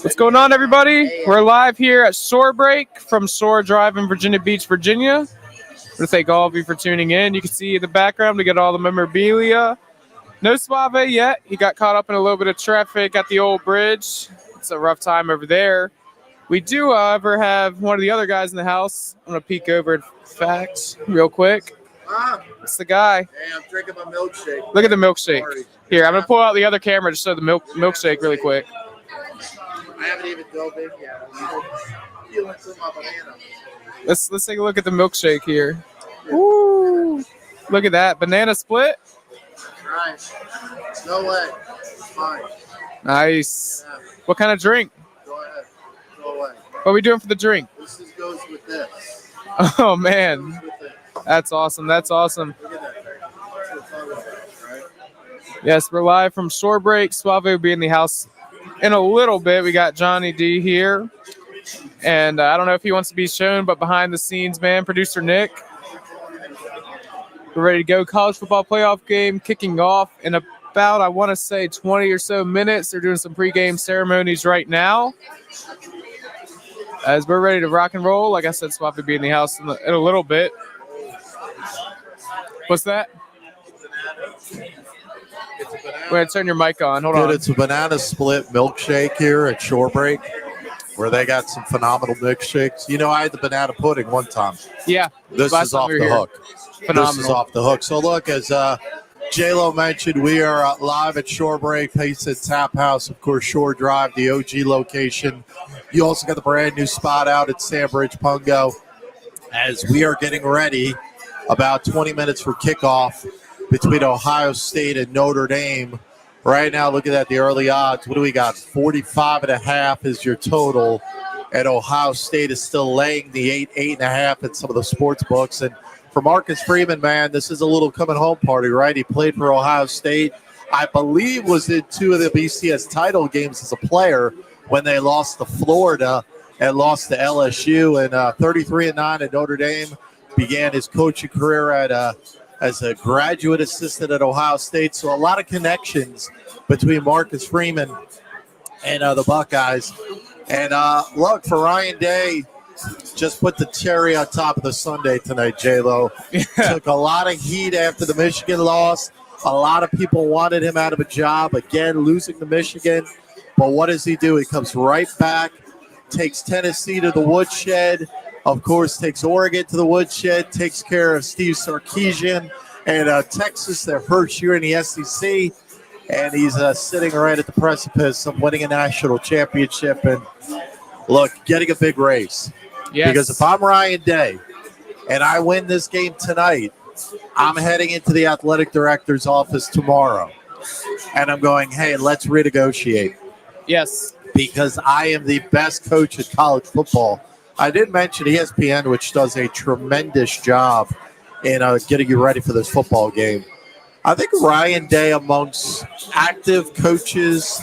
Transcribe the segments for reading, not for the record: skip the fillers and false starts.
What's going on, everybody? We're live here at Shorebreak from Shore Drive in Virginia Beach, Virginia. I want to thank all of you for tuning in. You can see in the background, we got all the memorabilia. No Suave yet. He got caught up in a little bit of traffic at the old bridge. It's a rough time over there. We do, however, have one of the other guys in the house. I'm going to peek over at Facts real quick. It's the guy. Hey, I'm drinking my milkshake. Look at the milkshake. Here, I'm going to pull out the other camera to show the milkshake really quick. I haven't even dove in yet. I'm feeling through my banana. Let's take a look at the milkshake here. Woo! Look at that. Banana split. Right. No way. It's fine. Nice. What kind of drink? Go ahead. Go away. What are we doing for the drink? This goes with this. Oh, man. That's awesome. That's awesome. Look at that thing. That's what it's about, right? Yes, we're live from Shorebreak. Suave will be in the house in a little bit. We got Johnny D here. And I don't know if he wants to be shown, but behind the scenes, man, producer Nick. We're ready to go. College football playoff game kicking off in about, I want to say, 20 or so minutes. They're doing some pregame ceremonies right now. As we're ready to rock and roll, like I said, Suave will be in the house in a little bit. What's that? Go ahead, turn your mic on. Hold on. It's a banana split milkshake here at Shorebreak, where they got some phenomenal milkshakes. You know, I had the banana pudding one time. Yeah. This is off the hook. Phenomenal. This is off the hook. So look, as J-Lo mentioned, we are live at Shorebreak Pizza Taphouse, of course, Shore Drive, the OG location. You also got the brand new spot out at Sandbridge Pungo, as we are getting ready about 20 minutes for kickoff between Ohio State and Notre Dame. Right now, look at that, the early odds. What do we got? 45.5 is your total. And Ohio State is still laying the 8.5 in some of the sports books. And for Marcus Freeman, man, this is a little coming home party, right? He played for Ohio State. I believe was in 2 of the BCS title games as a player when they lost to Florida and lost to LSU. And 33-9 at Notre Dame. Began his coaching career as a graduate assistant at Ohio State. So a lot of connections between Marcus Freeman and the Buckeyes. And look, for Ryan Day, just put the cherry on top of the sundae tonight, J-Lo. Yeah. Took a lot of heat after the Michigan loss. A lot of people wanted him out of a job. Again, losing to Michigan. But what does he do? He comes right back, takes Tennessee to the woodshed. Of course, takes Oregon to the woodshed, takes care of Steve Sarkisian and Texas, their first year in the SEC. And he's sitting right at the precipice of winning a national championship. And look, getting a big raise. Yes. Because if I'm Ryan Day and I win this game tonight, I'm heading into the athletic director's office tomorrow. And I'm going, hey, let's renegotiate. Yes. Because I am the best coach at college football. I did mention ESPN, which does a tremendous job in getting you ready for this football game. I think Ryan Day, amongst active coaches,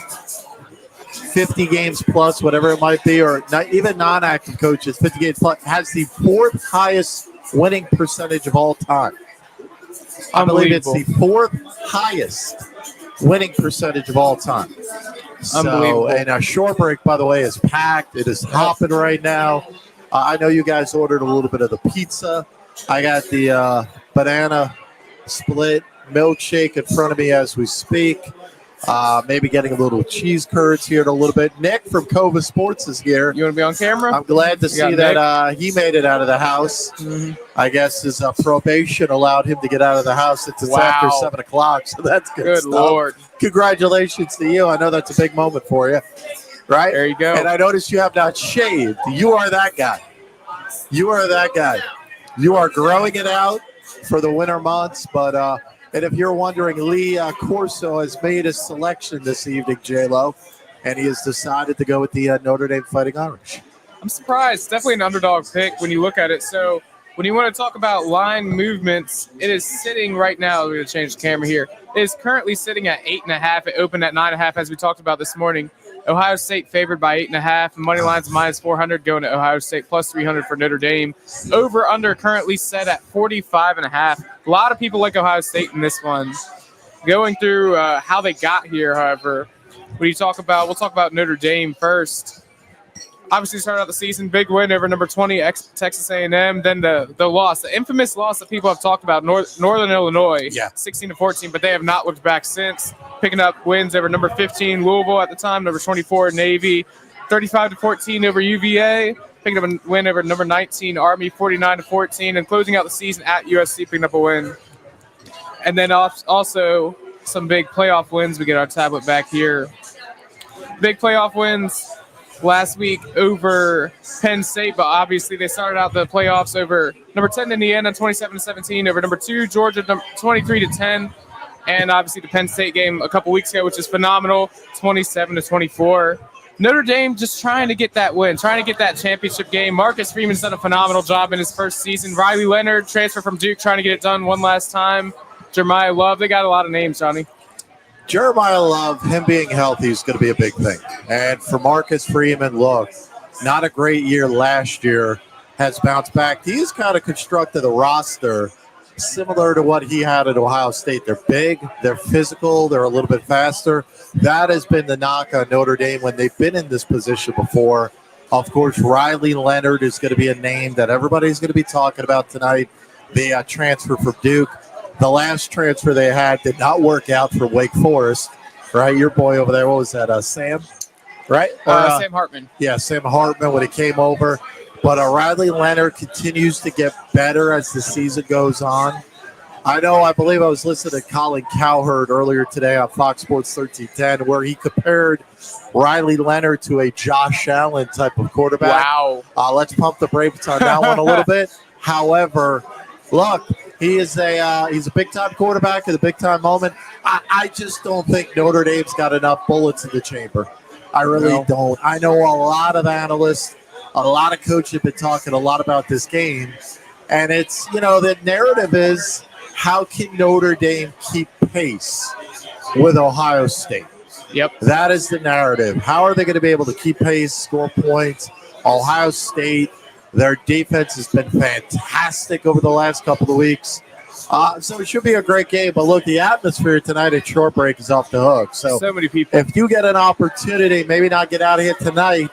50 games plus, whatever it might be, or not, even non-active coaches, 50 games plus, has the 4th highest winning percentage of all time. I believe it's the 4th highest winning percentage of all time. So, and Shorebreak, by the way, is packed. It is hopping right now. I know you guys ordered a little bit of the pizza. I got the banana split milkshake in front of me as we speak. Maybe getting a little cheese curds here in a little bit. Nick from Cova Sports is here. You want to be on camera? I'm glad to see that he made it out of the house. Mm-hmm. I guess his probation allowed him to get out of the house. It's after 7 o'clock, so that's good stuff. Lord. Congratulations to you. I know that's a big moment for you. Right? There you go. And I noticed you have not shaved. You are that guy. You are that guy. You are growing it out for the winter months. But and if you're wondering, Lee Corso has made a selection this evening, J-Lo, and he has decided to go with the Notre Dame Fighting Irish. I'm surprised. Definitely an underdog pick when you look at it. So when you want to talk about line movements, it is sitting right now. We're going to change the camera here. It is currently sitting at 8.5. It opened at 9.5, as we talked about this morning. Ohio State favored by 8.5. Money lines minus 400 going to Ohio State, plus 300 for Notre Dame. Over under currently set at 45.5. A lot of people like Ohio State in this one. Going through how they got here, however, we'll talk about Notre Dame first. Obviously, started out the season, big win over number 20, Texas A&M. Then the loss, the infamous loss that people have talked about, Northern Illinois, 16-14, but they have not looked back since. Picking up wins over number 15, Louisville at the time, number 24, Navy, 35-14 over UVA. Picking up a win over number 19, Army, 49-14, and closing out the season at USC, picking up a win. And then also some big playoff wins. We get our tablet back here. Big playoff wins last week over Penn State, but obviously they started out the playoffs over number 10 Indiana, 27-17, over number 2 Georgia, 23-10, and obviously the Penn State game a couple weeks ago, which is phenomenal, 27-24. Notre Dame just trying to get that win, trying to get that championship game. Marcus Freeman's done a phenomenal job in his first season. Riley Leonard, transfer from Duke, trying to get it done one last time. Jeremiah Love, they got a lot of names, Johnny. Jeremiah Love, him being healthy is going to be a big thing. And for Marcus Freeman, look, not a great year last year, has bounced back. He's kind of constructed a roster similar to what he had at Ohio State. They're big, they're physical, they're a little bit faster. That has been the knock on Notre Dame when they've been in this position before. Of course, Riley Leonard is going to be a name that everybody's going to be talking about tonight. The transfer from Duke. The last transfer they had did not work out for Wake Forest, right? Your boy over there, what was that, Sam? Right? Sam Hartman. Yeah, Sam Hartman when he came over. But Riley Leonard continues to get better as the season goes on. I believe I was listening to Colin Cowherd earlier today on Fox Sports 1310 where he compared Riley Leonard to a Josh Allen type of quarterback. Wow. Let's pump the brakes on that one a little bit. However, look, he's a big-time quarterback at a big-time moment. I just don't think Notre Dame's got enough bullets in the chamber. I really don't. I know a lot of analysts, a lot of coaches have been talking a lot about this game. And it's, the narrative is, how can Notre Dame keep pace with Ohio State? Yep. That is the narrative. How are they going to be able to keep pace, score points? Ohio State, their defense has been fantastic over the last couple of weeks. So it should be a great game. But look, the atmosphere tonight at Shorebreak is off the hook. So many people. If you get an opportunity, maybe not get out of here tonight,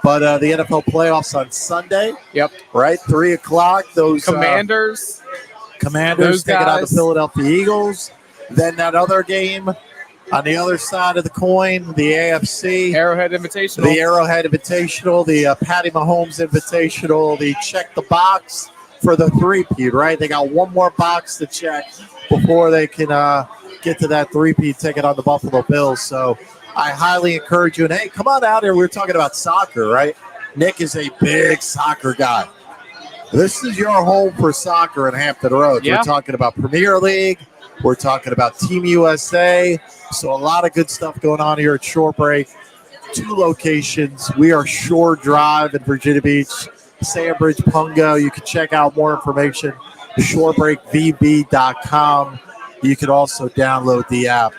but the NFL playoffs on Sunday. Yep. Right, 3 o'clock. Those Commanders taking out the Philadelphia Eagles. Then that other game on the other side of the coin, the AFC. Arrowhead Invitational. The Arrowhead Invitational, the Patty Mahomes Invitational, the check the box for the three-peat, right? They got one more box to check before they can get to that three-peat ticket on the Buffalo Bills. So I highly encourage you. And, hey, come on out here. We're talking about soccer, right? Nick is a big soccer guy. This is your home for soccer in Hampton Roads. Yeah. We're talking about Premier League. We're talking about Team USA. So a lot of good stuff going on here at Shorebreak. 2 locations. We are Shore Drive in Virginia Beach, Sandbridge, Pungo. You can check out more information, shorebreakvb.com. You can also download the app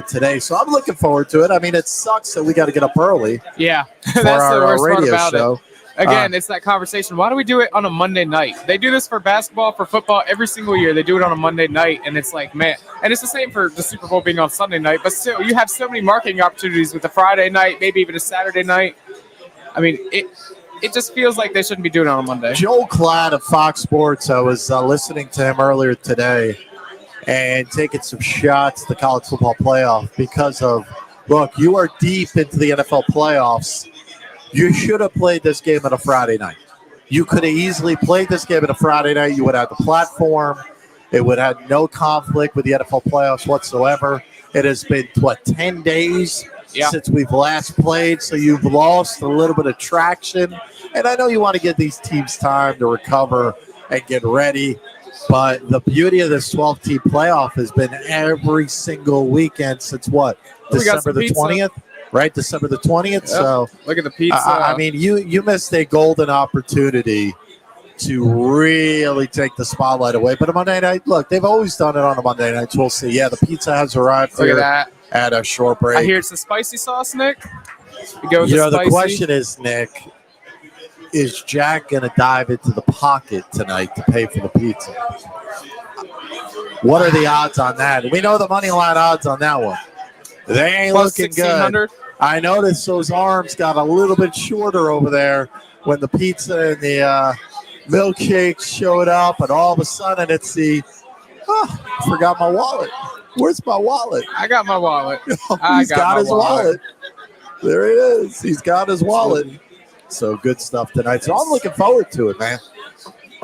today. So I'm looking forward to it. I mean, it sucks that we got to get up early. Yeah, for that's our the worst part radio about show. it. Again, it's that conversation. Why do we do it on a Monday night? They do this for basketball, for football, every single year. They do it on a Monday night, and it's like, man. And it's the same for the Super Bowl being on Sunday night. But still, you have so many marketing opportunities with a Friday night, maybe even a Saturday night. I mean, it just feels like they shouldn't be doing it on a Monday. Joel Klatt of Fox Sports, I was listening to him earlier today and taking some shots at the college football playoff because of, look, you are deep into the NFL playoffs. You should have played this game on a Friday night. You could have easily played this game on a Friday night. You would have the platform. It would have no conflict with the NFL playoffs whatsoever. It has been, 10 days since we've last played, so you've lost a little bit of traction. And I know you want to give these teams time to recover and get ready, but the beauty of this 12-team playoff has been every single weekend since what? December the 20th? Right, December the 20th. Yep. So look at the pizza. I mean, you missed a golden opportunity to really take the spotlight away. But a Monday night, look, they've always done it on a Monday night. So we'll see. Yeah, the pizza has arrived look here at at a Shorebreak. I hear it's the spicy sauce, Nick. The question is, Nick, is Jack going to dive into the pocket tonight to pay for the pizza? What are the odds on that? We know the money line odds on that one. They ain't Plus looking good. I noticed those arms got a little bit shorter over there when the pizza and the milkshakes showed up, and all of a sudden it's I forgot my wallet. Where's my wallet? I got my wallet. He's got his wallet. There it is. He's got his wallet. So good stuff tonight. So I'm looking forward to it, man.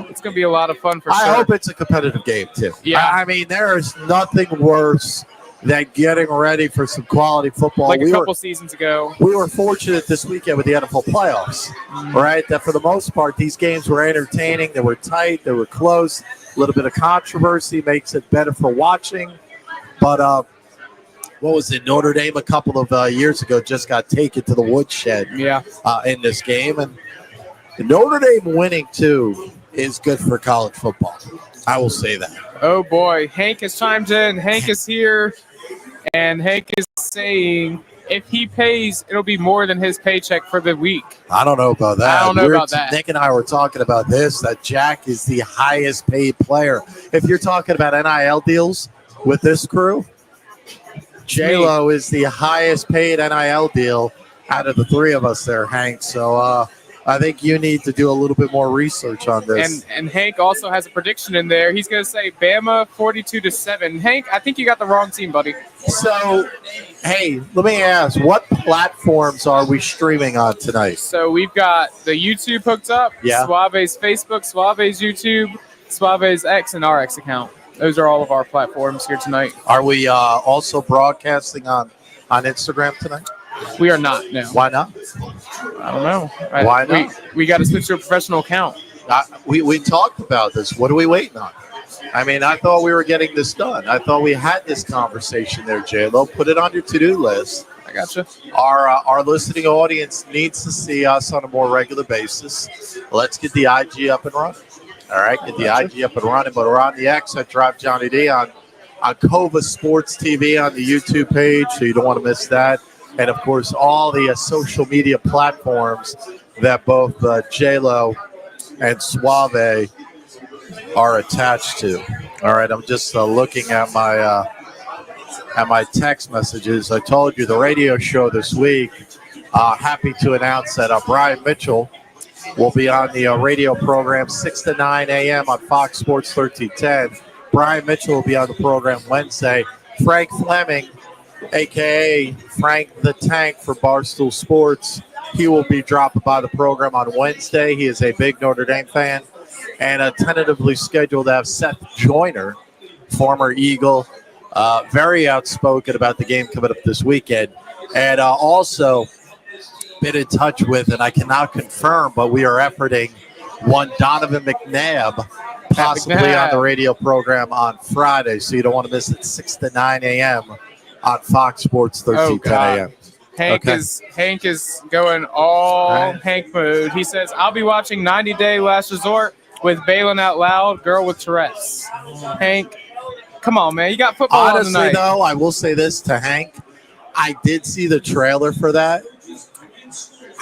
It's going to be a lot of fun for sure. I hope it's a competitive game, too. Yeah. I mean, there is nothing worse than getting ready for some quality football. Like a couple seasons ago. We were fortunate this weekend with the NFL playoffs, right? That for the most part, these games were entertaining. They were tight. They were close. A little bit of controversy makes it better for watching. But what was it? Notre Dame a couple of years ago just got taken to the woodshed in this game. And Notre Dame winning, too, is good for college football. I will say that. Oh, boy. Hank has chimed in. Hank is here. And Hank is saying if he pays, it'll be more than his paycheck for the week. I don't know about that. I don't know about that. Nick and I were talking about this, that Jack is the highest paid player. If you're talking about NIL deals with this crew, J-Lo is the highest paid NIL deal out of the three of us there, Hank. So I think you need to do a little bit more research on this. And Hank also has a prediction in there. He's going to say Bama 42-7. Hank, I think you got the wrong team, buddy. So, hey, let me ask, what platforms are we streaming on tonight? So we've got the YouTube hooked up, Suave's Facebook, Suave's YouTube, Suave's X, and our X account. Those are all of our platforms here tonight. Are we also broadcasting on Instagram tonight? We are not, no. Why not? I don't know. Why not? We got to switch to a professional account. We talked about this. What are we waiting on? I mean, I thought we were getting this done. I thought we had this conversation there, J-Lo. Put it on your to-do list. I gotcha. Our listening audience needs to see us on a more regular basis. Let's get the IG up and running. All right, get the IG up and running. But we're on the X at Drive Johnny D on Cova Sports TV on the YouTube page, so you don't want to miss that. And, of course, all the social media platforms that both J-Lo and Suave are attached to. All right, I'm just looking at my text messages. I told you the radio show this week, happy to announce that Brian Mitchell will be on the radio program 6 to 9 a.m. on Fox Sports 1310. Brian Mitchell will be on the program Wednesday. Frank Fleming, a.k.a. Frank the Tank for Barstool Sports. He will be dropping by the program on Wednesday. He is a big Notre Dame fan. And tentatively scheduled to have Seth Joyner, former Eagle, very outspoken about the game coming up this weekend. And also been in touch with, and I cannot confirm, but we are efforting one Donovan McNabb, possibly on the radio program on Friday. So you don't want to miss it, 6 to 9 a.m. on Fox Sports 1310 a.m. Hank is going all Hank mode. He says, I'll be watching 90 Day Last Resort with Balin Out Loud, Girl with Tourette's. Hank, come on, man. You got football on tonight. Honestly, though, I will say this to Hank. I did see the trailer for that.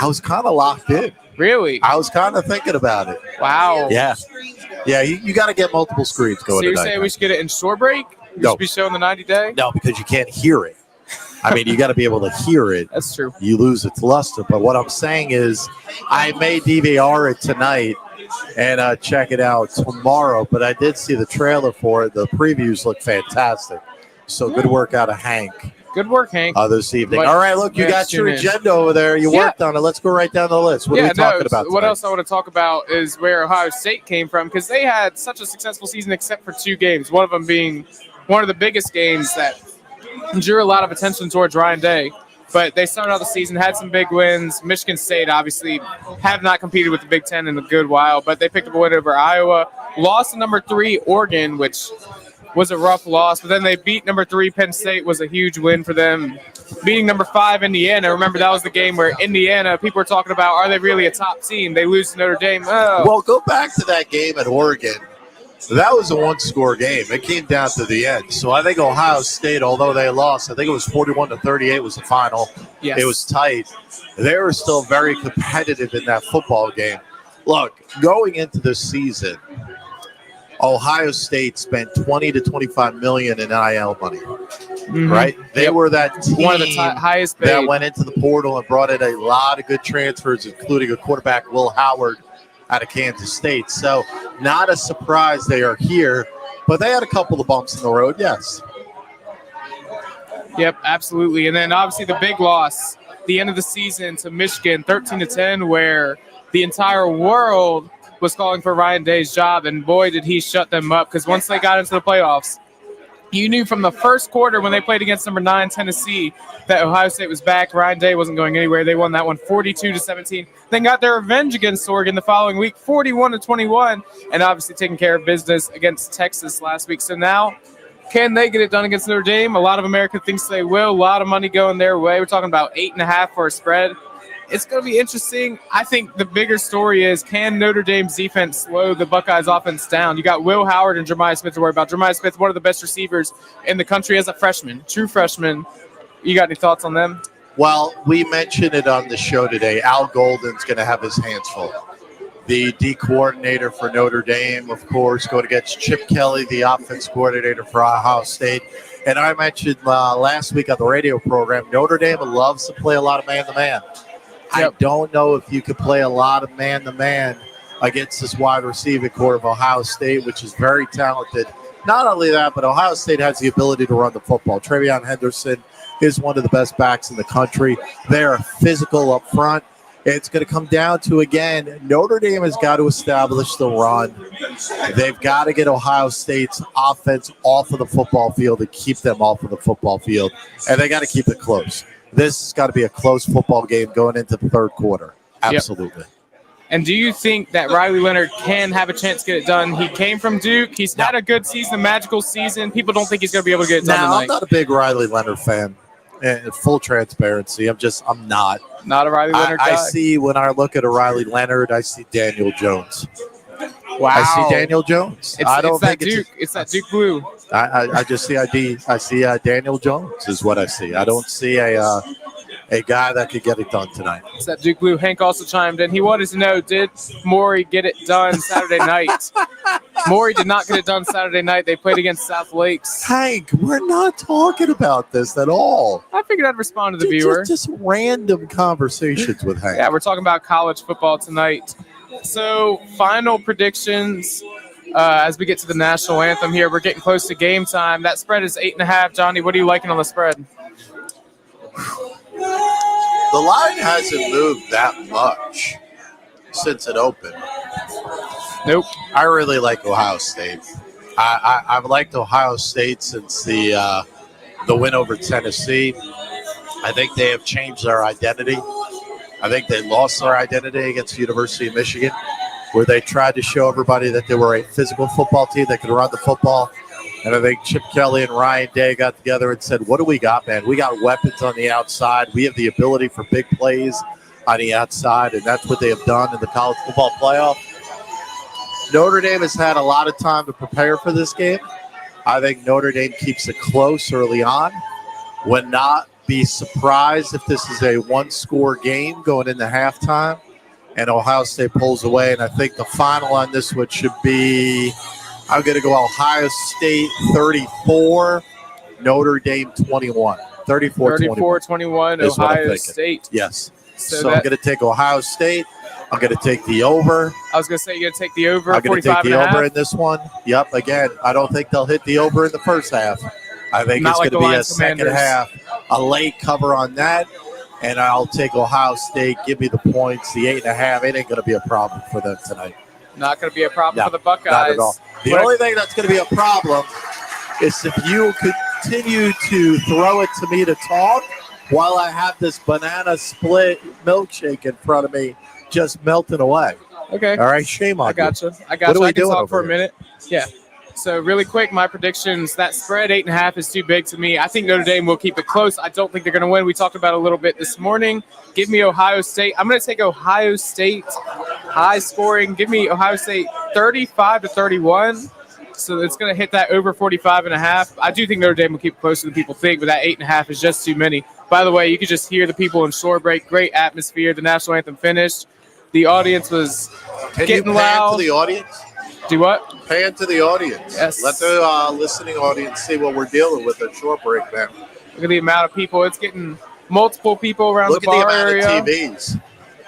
I was kind of locked in. Really? I was kind of thinking about it. Wow. Yeah. Yeah, you got to get multiple screens going tonight. So you're saying we should get it in Shorebreak? We should be showing the 90 Day? No, because you can't hear it. I mean, you got to be able to hear it. That's true. You lose its luster. But what I'm saying is I may DVR it tonight and check it out tomorrow. But I did see the trailer for it. The previews look fantastic. So good work out of Hank. Good work, Hank. This evening. All right, look, you got your agenda over there. You worked on it. Let's go right down the list. What are we talking about What tonight? else I want to talk about is where Ohio State came from, because they had such a successful season except for two games, one of them being one of the biggest games that drew a lot of attention towards Ryan Day. But they started out the season, had some big wins. Michigan State, obviously, have not competed with the Big Ten in a good while, but they picked up a win over Iowa. Lost to number 3, Oregon, which was a rough loss. But then they beat number 3, Penn State, was a huge win for them. Beating number 5, Indiana. Remember, that was the game where Indiana, people were talking about, are they really a top team? They lose to Notre Dame. Oh. Well, go back to that game at Oregon. That was a one-score game. It came down to the end. So I think Ohio State, although they lost, I think it was 41-38 was the final. Yes. It was tight. They were still very competitive in that football game. Look, going into this season, Ohio State spent 20 to 25 million in NIL money, right? They were that team one of the highest paid. that went into the portal and brought in a lot of good transfers, including a quarterback, Will Howard, out of Kansas State. So not a surprise they are here, but they had a couple of bumps in the road, yes. Yep, absolutely. And then obviously the big loss, the end of the season to Michigan, 13-10, where the entire world was calling for Ryan Day's job, and boy, did he shut them up, because once they got into the playoffs, you knew from the first quarter when they played against number 9 Tennessee that Ohio State was back. Ryan Day wasn't going anywhere. They won that one 42-17. Then got their revenge against Oregon the following week, 41-21, and obviously taking care of business against Texas last week. So now, can they get it done against Notre Dame? A lot of America thinks they will. A lot of money going their way. We're talking about 8.5 for a spread. It's going to be interesting. I think the bigger story is, can Notre Dame's defense slow the Buckeyes offense down? You got Will Howard and Jeremiah Smith to worry about. Jeremiah Smith, one of the best receivers in the country as a freshman, true freshman. You got any thoughts on them? Well, we mentioned it on the show today. Al Golden's going to have his hands full. The D coordinator for Notre Dame, of course, going against Chip Kelly, the offense coordinator for Ohio State. And I mentioned last week on the radio program, Notre Dame loves to play a lot of man-to-man. Yep. I don't know if you could play a lot of man-to-man against this wide receiver core of Ohio State, which is very talented. Not only that, but Ohio State has the ability to run the football. Travion Henderson is one of the best backs in the country. They are physical up front. It's going to come down to, again, Notre Dame has got to establish the run. They've got to get Ohio State's offense off of the football field and keep them off of the football field. And they got to keep it close. This has got to be a close football game going into the third quarter. Absolutely. Yep. And do you think that Riley Leonard can have a chance to get it done? He came from Duke. He's had a good season, a magical season. People don't think he's going to be able to get it done tonight. I'm not a big Riley Leonard fan. In full transparency, I'm not. Not a Riley Leonard guy. I see, when I look at a Riley Leonard, I see Daniel Jones. Wow. I see Daniel Jones. It's that Duke blue. I just see I see Daniel Jones is what I see. I don't see a guy that could get it done tonight. It's that Duke blue. Hank also chimed in. He wanted to know, did Maury get it done Saturday night? Maury did not get it done Saturday night. They played against South Lakes. Hank, we're not talking about this at all. I figured I'd respond to the viewer. Just random conversations with Hank. Yeah, we're talking about college football tonight. So, final predictions as we get to the national anthem here. We're getting close to game time. That spread is 8.5. Johnny, what are you liking on the spread? The line hasn't moved that much since it opened. Nope. I really like Ohio State. I've liked Ohio State since the win over Tennessee. I think they have changed their identity. I think they lost their identity against the University of Michigan, where they tried to show everybody that they were a physical football team that could run the football. And I think Chip Kelly and Ryan Day got together and said, what do we got, man? We got weapons on the outside. We have the ability for big plays on the outside, and that's what they have done in the college football playoff. Notre Dame has had a lot of time to prepare for this game. I think Notre Dame keeps it close early on. Would not be surprised if this is a one-score game going into halftime and Ohio State pulls away. And I think the final on this one should be, I'm going to go Ohio State 34, Notre Dame 21. 34-21, Ohio State. Yes. So I'm going to take Ohio State. I'm going to take the over. I was going to say you're going to take the over. I'm going to take the over in this one. Yep. Again, I don't think they'll hit the over in the first half. I think it's going to be a second half, a late cover on that, and I'll take Ohio State. Give me the points, the 8.5. It ain't going to be a problem for them tonight. Not going to be a problem for the Buckeyes. Not at all. The only thing that's going to be a problem is if you continue to throw it to me to talk while I have this banana split milkshake in front of me just melting away. Okay. All right, shame on you. I got you. I can talk for a minute. Yeah. So really quick, my predictions, that spread 8.5 is too big to me. I think Notre Dame will keep it close. I don't think they're going to win. We talked about it a little bit this morning. Give me Ohio State. I'm going to take Ohio State high scoring. Give me Ohio State 35-31. So it's going to hit that over 45.5. I do think Notre Dame will keep it closer than people think, but that 8.5 is just too many. By the way, you could just hear the people in Shorebreak. Great atmosphere. The national anthem finished. The audience was getting loud. To the audience? Do what? Pan to the audience. Yes. Let the listening audience see what we're dealing with at Shorebreak, man. Look at the amount of people. It's getting multiple people around Look the bar at the area. amount of TVs.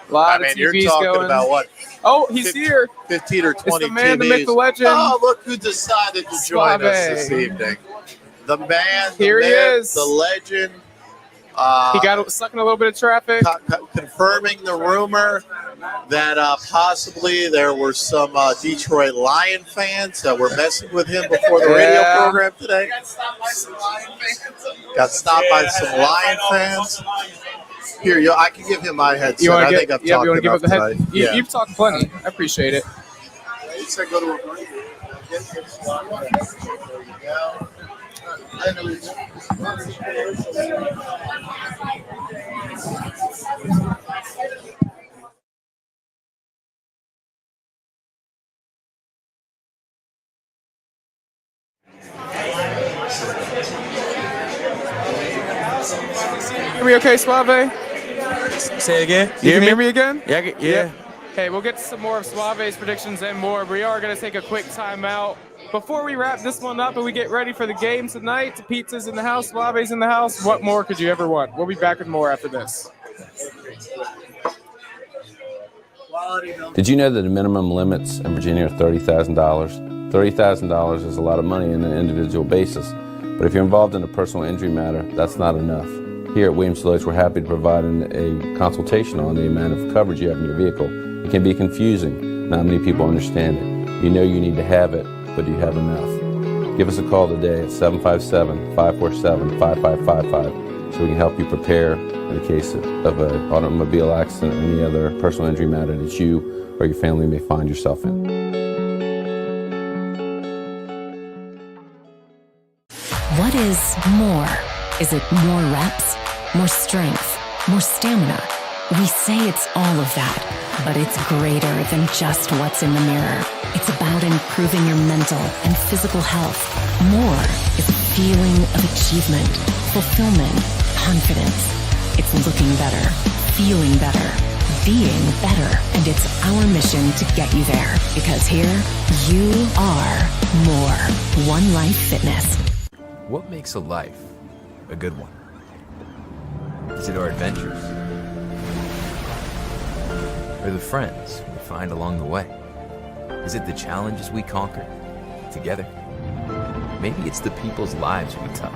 A lot of I mean, TVs you're talking going. about what? Oh, he's here. 15 or 20 It's the man, TVs. the myth, the legend. Oh, look who decided to join us this Suave. evening. The man, the Here he myth, is. the legend. He got stuck in a little bit of traffic. Confirming the rumor that possibly there were some Detroit Lion fans that were messing with him before the radio program today. Got stopped by some Lion fans. Here, I can give him my headset. I think I've talked enough tonight. You've talked plenty. I appreciate it. Go to a break. There you go. Are we okay, Suave? Say it again. You can hear me again? Yeah. Hey, we'll get to some more of Suave's predictions and more. We are going to take a quick timeout. Before we wrap this one up and we get ready for the game tonight, Pizza's in the house, Suave's in the house. What more could you ever want? We'll be back with more after this. Did you know that the minimum limits in Virginia are $30,000? $30,000 is a lot of money on an individual basis, but if you're involved in a personal injury matter, that's not enough. Here at Williams Lloyd's, we're happy to provide a consultation on the amount of coverage you have in your vehicle. It can be confusing. Not many people understand it. You know you need to have it, but do you have enough? Give us a call today at 757-547-5555 so we can help you prepare in the case of an automobile accident or any other personal injury matter that you or your family may find yourself in. What is more? Is it more reps, more strength, more stamina? We say it's all of that, but it's greater than just what's in the mirror. It's about improving your mental and physical health. More is a feeling of achievement, fulfillment, confidence. It's looking better, feeling better, being better, and it's our mission to get you there. Because here, you are more. One Life Fitness. What makes a life a good one? Is it our adventures? Or the friends we find along the way? Is it the challenges we conquer together? Maybe it's the people's lives we touch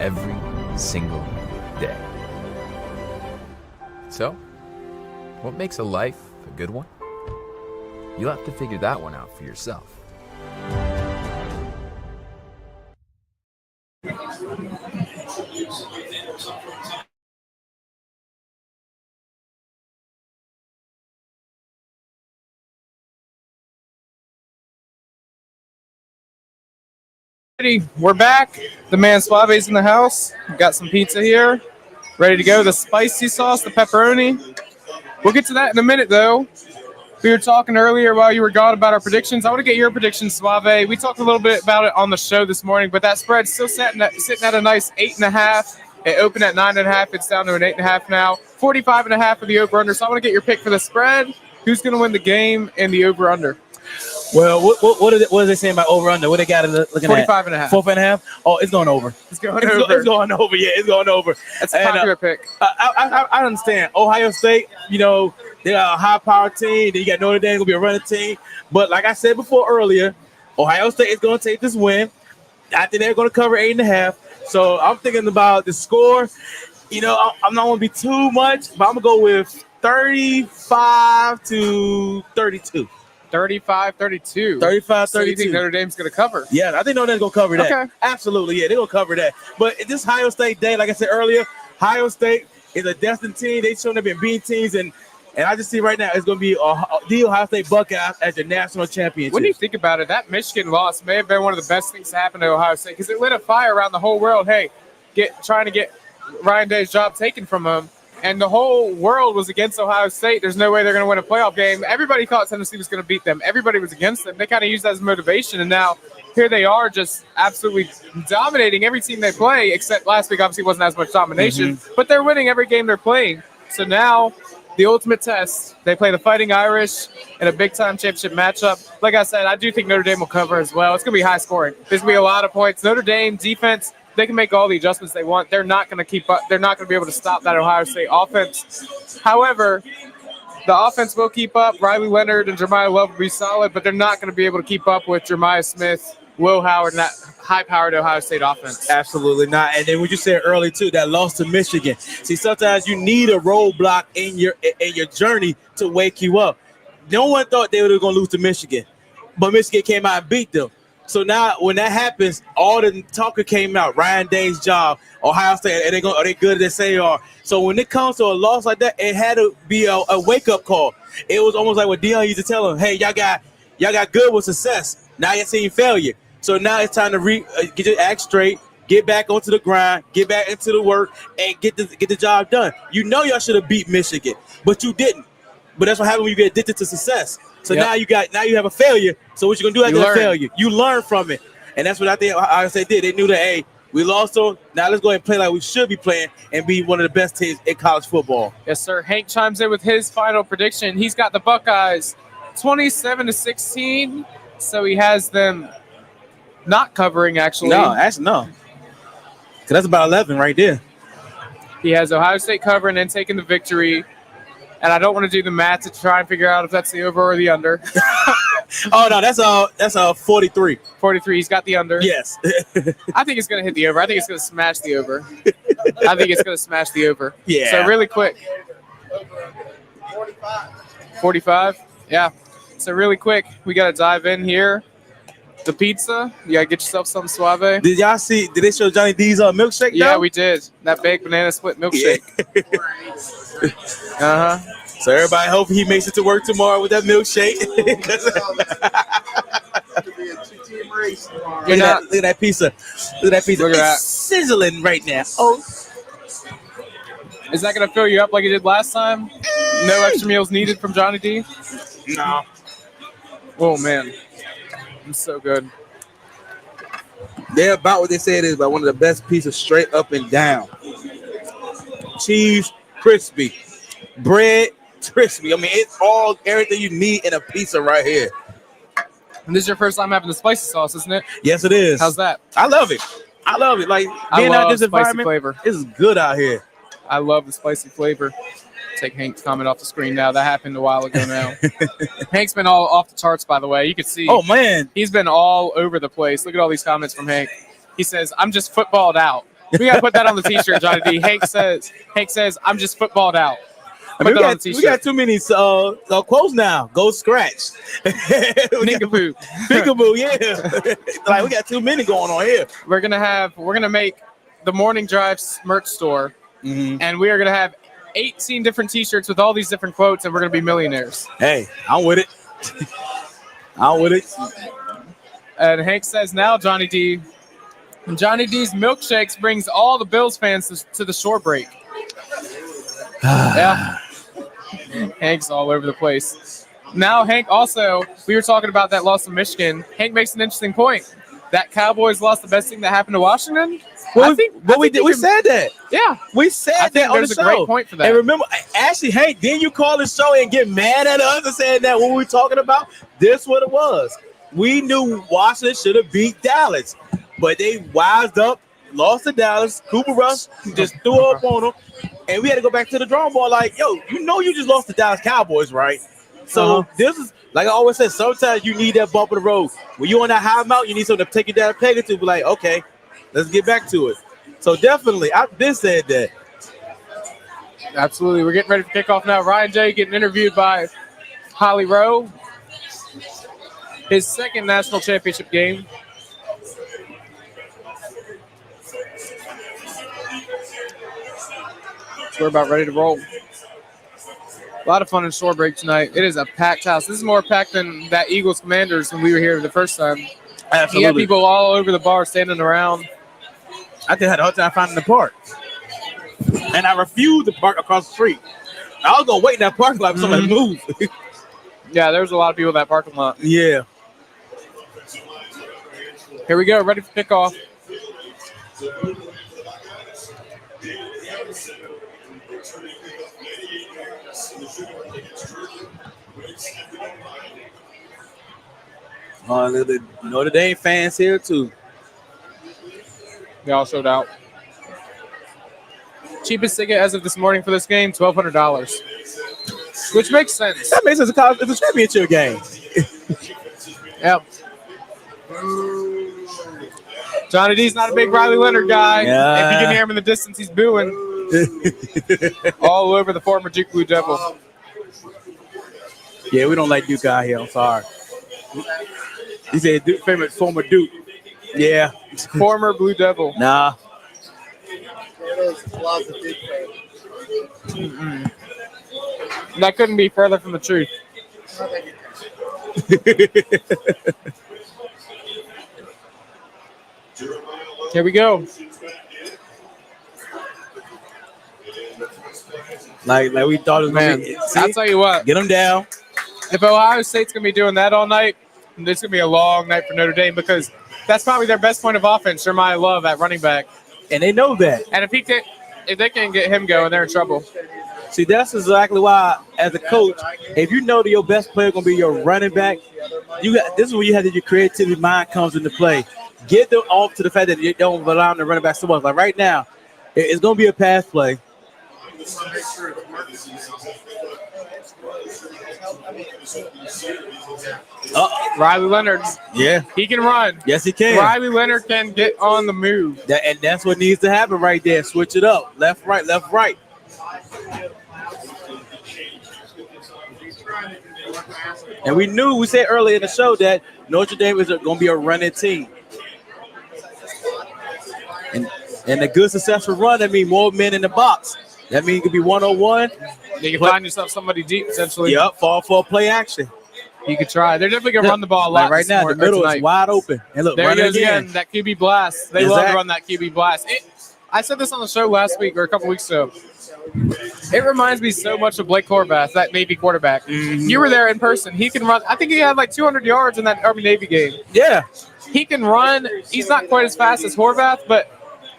every single day. So, what makes a life a good one? You'll have to figure that one out for yourself. We're back. The man Suave's in the house. We've got some pizza here. Ready to go. The spicy sauce, the pepperoni. We'll get to that in a minute, though. We were talking earlier while you were gone about our predictions. I want to get your predictions, Suave. We talked a little bit about it on the show this morning, but that spread's still sitting at a nice 8.5. It opened at 9.5. It's down to an 8.5 now. 45.5 for the over-under. So I want to get your pick for the spread. Who's going to win the game and the over-under? Well, what is they saying about over under? What they got looking 45 at? and a half. 45.5? Oh, it's going over. It's going over. It's going over. Yeah, it's going over. That's a popular pick. I understand. Ohio State, they got a high-power team. Then you got Notre Dame, going to be a running team. But like I said before earlier, Ohio State is going to take this win. I think they're going to cover 8.5. So I'm thinking about the score. I'm not going to be too much, but I'm going to go with 35-32. 35-32. 35-32. So you think Notre Dame's going to cover? Yeah, I think Notre Dame's going to cover that. Okay. Absolutely, yeah, they're going to cover that. But this Ohio State day, like I said earlier, Ohio State is a destined team. They've shown they've been beating teams, and I just see right now it's going to be the Ohio State Buckeyes as your national championship. When you think about it, that Michigan loss may have been one of the best things to happen to Ohio State because it lit a fire around the whole world. Hey, trying to get Ryan Day's job taken from him. And the whole world was against Ohio State. There's no way they're going to win a playoff game. Everybody thought Tennessee was going to beat them. Everybody was against them. They kind of used that as motivation. And now here they are just absolutely dominating every team they play, except last week obviously wasn't as much domination. Mm-hmm. But they're winning every game they're playing. So now the ultimate test. They play the Fighting Irish in a big-time championship matchup. Like I said, I do think Notre Dame will cover as well. It's going to be high scoring. There's going to be a lot of points. Notre Dame defense, they can make all the adjustments they want. They're not going to keep up. They're not going to be able to stop that Ohio State offense. However, the offense will keep up. Riley Leonard and Jeremiah Love will be solid, but they're not going to be able to keep up with Jeremiah Smith, Will Howard, and that high-powered Ohio State offense. Absolutely not. And then what you said earlier too, that loss to Michigan. See, sometimes you need a roadblock in your journey to wake you up. No one thought they were going to lose to Michigan, but Michigan came out and beat them. So now, when that happens, all the talker came out. Ryan Day's job, Ohio State, are they good as they say they are? So when it comes to a loss like that, it had to be a wake-up call. It was almost like what Deion used to tell them, hey, y'all got good with success. Now you're seeing failure. So now it's time to get your act straight, get back onto the grind, get back into the work, and get the job done. You know y'all should have beat Michigan, but you didn't. But that's what happens when you get addicted to success. So now you have a failure. So what you gonna do after that failure? You learn from it, and that's what I think Ohio State did. They knew that, hey, we lost them. Now let's go ahead and play like we should be playing and be one of the best teams in college football. Yes, sir. Hank chimes in with his final prediction. He's got the Buckeyes 27-16. So he has them not covering, actually. No. Because that's about 11 right there. He has Ohio State covering and taking the victory. And I don't want to do the math to try and figure out if that's the over or the under. Oh, no, that's a 43. 43, he's got the under. Yes. I think it's going to hit the over. I think it's going to smash the over. Yeah. So really quick. 45? Yeah. So really quick, we got to dive in here. The pizza, you got to get yourself something suave. Did y'all see, did they show Johnny D's milkshake? Yeah, though? we did. That baked banana split milkshake. Yeah. So everybody hope he makes it to work tomorrow with that milkshake. Look at that pizza. Look at that pizza. Look at that. It's sizzling right now. Oh. Is that going to fill you up like it did last time? No extra meals needed from Johnny D? No. Oh, man. It's so good. They're about what they say it is, but one of the best pizzas straight up and down. Cheese, crispy. Bread, crispy. I mean, it's everything you need in a pizza right here. And this is your first time having the spicy sauce, isn't it? Yes, it is. How's that? I love it. Like, being out this environment, flavor. It's good out here. I love the spicy flavor. Take Hank's comment off the screen now. That happened a while ago now. Hank's been all off the charts, by the way. You can see. Oh, man. He's been all over the place. Look at all these comments from Hank. He says, I'm just footballed out. We got to put that on the T-shirt, Johnny D. Hank says, I'm just footballed out. We got too many quotes now. Go scratch. Nickaboo. Peekaboo, yeah. Like, we got too many going on here. We're gonna make the Morning Drive merch store, and we are gonna have 18 different T-shirts with all these different quotes, and we're gonna be millionaires. Hey, I'm with it. And Hank says now, Johnny D. Johnny D's Milkshakes brings all the Bills fans to the Shorebreak. Yeah. Hank's all over the place. Now, Hank also, we were talking about that loss to Michigan. Hank makes an interesting point. That Cowboys lost the best thing that happened to Washington. Well, we said that. Yeah. We said that on the show. There's a great point for that. And remember, actually, Hank, didn't you call the show and get mad at us and saying that what we were talking about? This is what it was. We knew Washington should have beat Dallas, but they wised up, lost to Dallas. Cooper Rush just threw up on them. And we had to go back to the drawing board like, yo, you just lost to Dallas Cowboys, right? So this is, like I always said, sometimes you need that bump in the road. When you're on that high mountain, you need something to take you down a peg or two. Be like, okay, let's get back to it. So definitely, I've been said that. Absolutely. We're getting ready for kickoff now. Ryan J. getting interviewed by Holly Rowe. His second national championship game. So we're about ready to roll. A lot of fun in Shorebreak tonight. It is a packed house. This is more packed than that Eagles Commanders when we were here the first time. Absolutely. You had people all over the bar standing around. I had a hard time finding the park. And I refused to park across the street. I was going to wait in that parking lot for somebody to move. Yeah, there was a lot of people in that parking lot. Yeah. Here we go, ready for kickoff. The Notre Dame fans here too. They all showed out. Cheapest ticket as of this morning for this game, $1,200, which makes sense. That makes sense. It's a championship game. Yep. Johnny D's not a big Riley Leonard guy. Yeah. If you can hear him in the distance, he's booing all over the former Duke Blue Devil. Yeah, we don't like Duke out here. I'm sorry. He said Duke favorite former Duke. Yeah. Former Blue Devil. Nah. That couldn't be further from the truth. Here we go. Like we thought it was Man, going to be. I'll tell you what. Get them down. If Ohio State's going to be doing that all night, it's going to be a long night for Notre Dame because that's probably their best point of offense, Jeremiah Love at running back. And they know that. And if they can't get him going, they're in trouble. See, that's exactly why, as a coach, if you know that your best player is going to be your running back, this is where you have your creativity mind comes into play. Get them off to the fact that you don't rely on the running back so much. Like right now, it's going to be a pass play. Riley Leonard. Yeah. He can run. Yes, he can. Riley Leonard can get on the move. And that's what needs to happen right there. Switch it up. Left, right, left, right. And we said earlier in the show that Notre Dame is going to be a running team. And a good successful run, that means more men in the box. That means it could be 1-on-1. You can find yourself somebody deep, essentially. Yep, fall for a play action. You could try. They're definitely going to run the ball a lot. Like right now, the middle is wide open. And look, there run he goes again. That QB blast. They love to run that QB blast. I said this on the show last week or a couple weeks ago. It reminds me so much of Blake Horvath, that Navy quarterback. Mm-hmm. You were there in person. He can run. I think he had like 200 yards in that Army-Navy game. Yeah. He can run. He's not quite as fast as Horvath, but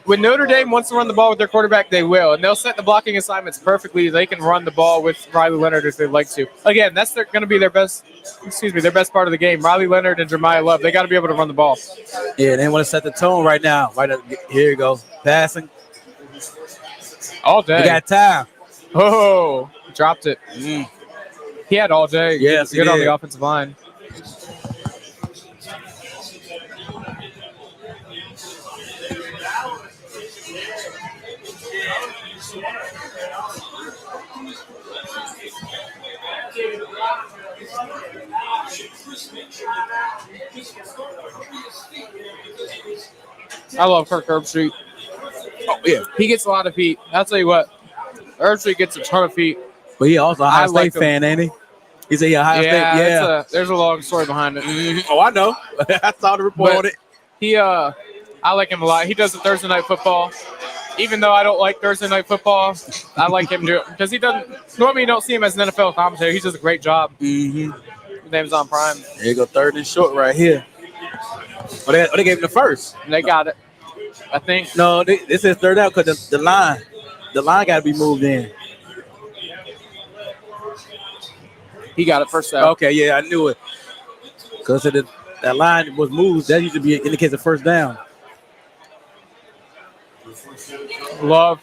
when Notre Dame wants to run the ball with their quarterback, they will. And they'll set the blocking assignments perfectly. They can run the ball with Riley Leonard if they'd like to. Again, that's going to be their best part of the game. Riley Leonard and Jeremiah Love, they got to be able to run the ball. Yeah, they want to set the tone right now. Right up, here you go. Passing. All day. You got time. Oh, dropped it. He had all day. Yes, good on the offensive line. I love Kirk Herbstreit. Oh, yeah. He gets a lot of heat. I'll tell you what. Herbstreit gets a ton of heat. But he also a Ohio State fan, ain't he? He's a Ohio State. Yeah. There's a long story behind it. Mm-hmm. Oh, I know. I saw the report on it. I like him a lot. He does the Thursday night football. Even though I don't like Thursday night football, I like him do it because he doesn't. Normally, you don't see him as an NFL commentator. He does a great job. Mm-hmm. His name's on Prime. There you go, third and short right here. They gave him the first. And they got it. I think. No, this is third out because the line got to be moved in. He got it first out. Okay, yeah, I knew it. Because that line was moved. That usually indicates a first down. Love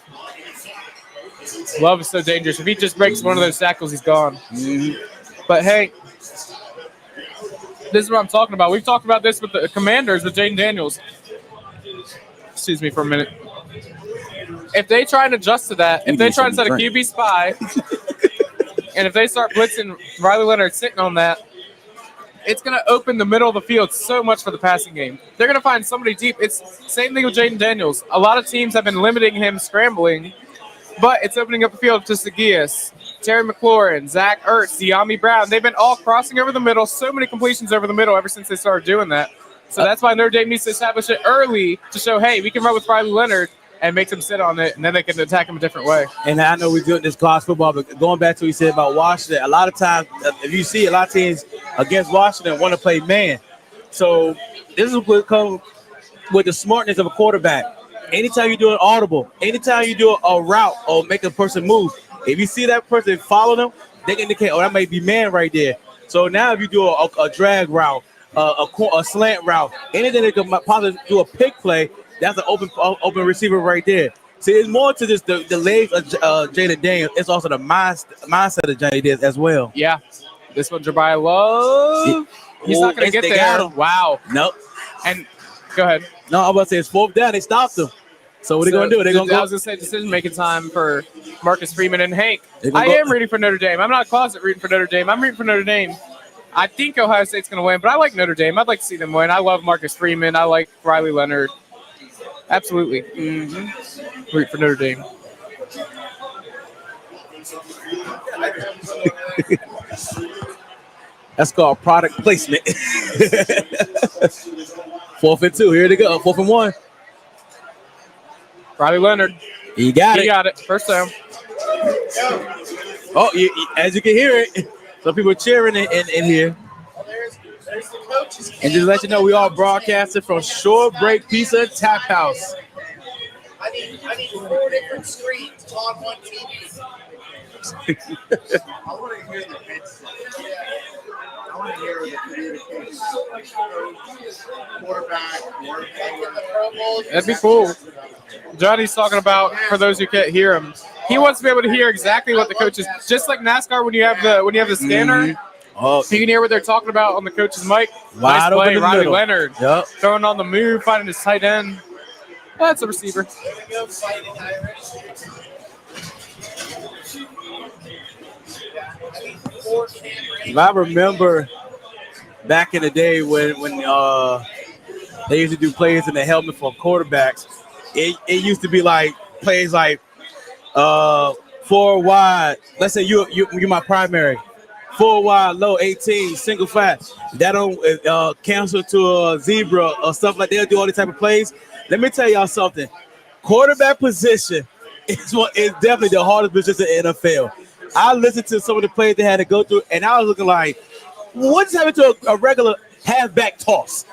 is so dangerous. If he just breaks one of those tackles, he's gone. Mm-hmm. But hey, this is what I'm talking about. We've talked about this with the Commanders with Jaden Daniels. Excuse me for a minute. If they try and adjust to that, if they try and set a QB spy, and if they start blitzing Riley Leonard sitting on that, it's going to open the middle of the field so much for the passing game. They're going to find somebody deep. It's same thing with Jaden Daniels. A lot of teams have been limiting him scrambling, but it's opening up the field to Sagias, Terry McLaurin, Zach Ertz, De'Ami Brown. They've been all crossing over the middle, so many completions over the middle ever since they started doing that. So that's why Notre Dame needs to establish it early to show, hey, we can run with Riley Leonard and make them sit on it, and then they can attack him a different way. And I know we're doing this college football, but going back to what you said about Washington, a lot of times, if you see a lot of teams against Washington want to play man. So this is what comes with the smartness of a quarterback. anytime you do an audible, anytime you do a route or make a person move, if you see that person follow them, they can indicate, oh, that might be man right there. So now if you do a drag route, a slant route, anything that could possibly do a pick play, that's an open receiver right there. See, it's more to just the legs of Jaden Daniels. It's also the mindset of Johnny Diaz as well. Yeah. This one, Jabari Love. He's not going to get there. Wow. Nope. And go ahead. No, I was about to say it's 4th down. They stopped him. So what are they going to do? They're going to go. I was going to say decision-making time for Marcus Freeman and Hank. I am rooting for Notre Dame. I'm not closet rooting for Notre Dame. I'm rooting for Notre Dame. I think Ohio State's going to win, but I like Notre Dame. I'd like to see them win. I love Marcus Freeman. I like Riley Leonard. Absolutely. Mm-hmm. Root for Notre Dame. That's called product placement. 4th and 2. Here they go. 4th and 1. Riley Leonard. He got it. First down. Oh, as you can hear it, some people cheering in here. And just let you know, we all broadcasted from Shorebreak Pizza Taphouse. I need 4 different screens on one TV. I want to hear the bits. I want to hear the communication. Quarterback. That'd be cool. Johnny's talking about, for those who can't hear him, he wants to be able to hear exactly what the coaches, just like NASCAR when you have the scanner. Mm-hmm. Oh, so you can hear what they're talking about on the coach's mic. Wide nice play, open Riley Leonard. Yep. Throwing on the move, finding his tight end. That's a receiver. If I remember back in the day when they used to do plays in the helmet for quarterbacks, it used to be like plays like 4 wide. Let's say you're my primary. 4 wide, low, 18, single flat. That don't cancel to a zebra or stuff like that. They'll do all these type of plays. Let me tell y'all something. Quarterback position is definitely the hardest position in the NFL. I listened to some of the plays they had to go through, and I was looking like, what's happening to a regular halfback toss?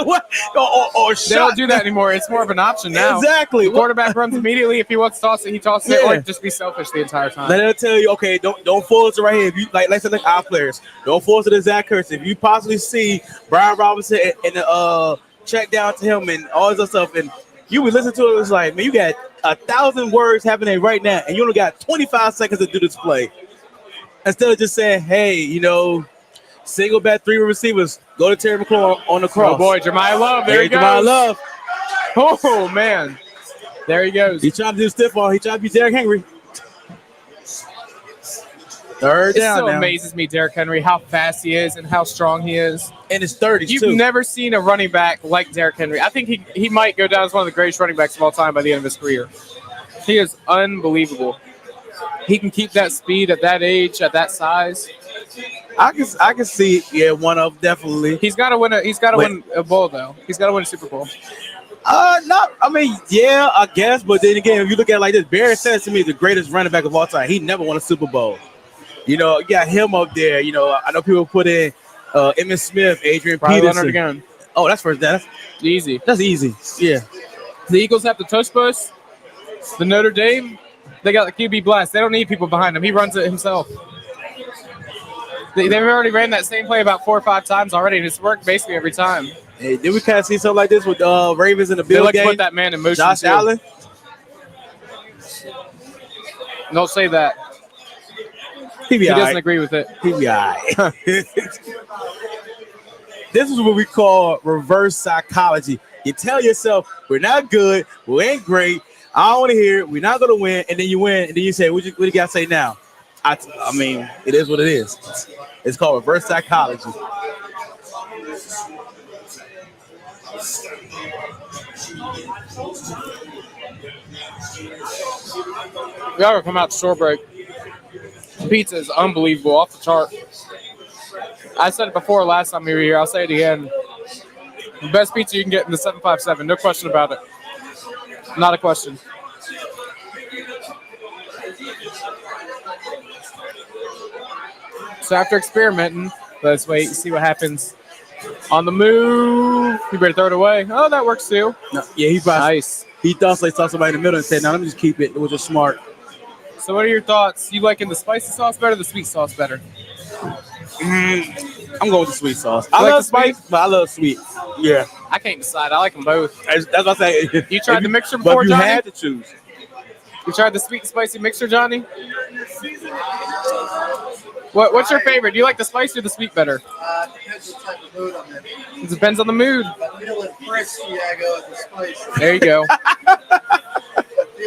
What? Or shot. They don't do that anymore. It's more of an option now. Exactly. The quarterback runs immediately. If he wants to toss it, he tosses it, or just be selfish the entire time. Let me tell you, okay, don't force it right here. If you like our players, don't force it to Zach Ertz. If you possibly see Brian Robinson and the check down to him and all this other stuff, and you would listen to it, it's like, man, you got 1,000 words happening right now, and you only got 25 seconds to do this play. Instead of just saying, hey, single back 3 receivers, go to Terry McLaurin on the cross. Oh boy, Jeremiah Love, there he goes. Jeremiah Love. Oh man, there he goes. He tried to do stiff ball. He tried to be Derrick Henry. Third down. It still now. amazes me, Derrick Henry, how fast he is and how strong he is. In his 30s, You've never seen a running back like Derrick Henry. I think he might go down as one of the greatest running backs of all time by the end of his career. He is unbelievable. He can keep that speed at that age, at that size. I can see, one of definitely. He's got to win a bowl though. He's got to win a Super Bowl. I guess, but then again, if you look at it like this, Barry Sanders to me is the greatest running back of all time. He never won a Super Bowl. You got him up there. I know people put in Emmitt Smith, Adrian Peterson. Leonard again. Oh, that's first down. Easy. That's easy. Yeah. The Eagles have the touch bus. The Notre Dame, they got the QB blast. They don't need people behind him. He runs it himself. They've already ran that same play about 4 or 5 times already, and it's worked basically every time. Hey, did we kind of see something like this with Ravens in the Bill game? They put that man in motion. Josh Allen? Don't say that. He doesn't agree with it. He be all right. This is what we call reverse psychology. You tell yourself, we're not good, we ain't great, I don't want to hear it, we're not going to win, and then you win, and then you say, what you got to say now? I mean, it is what it is. It's called reverse psychology. We gotta come out to Shorebreak. Pizza is unbelievable, off the chart. I said it before last time we were here. I'll say it again. The best pizza you can get in the 757. No question about it. Not a question. So after experimenting, let's wait and see what happens. On the move. You better throw it away. Oh, that works too. No, yeah, he probably Nice. he thought they saw somebody in the middle and said, "No, let me just keep it." It was just smart. So what are your thoughts? You liking the spicy sauce better or the sweet sauce better? I'm going with the sweet sauce. I You like love the sweet? spice, but I love sweet. Yeah, I can't decide. I like them both. that's what I say. You tried the mixture But before, if you Johnny? had to choose. You tried the sweet and spicy mixture, Johnny? What's your favorite? Do you like the spicy or the sweet better? Depends what type of mood I'm in. It depends on the mood. If I'm feeling frisky, I go with the spicy. There you go.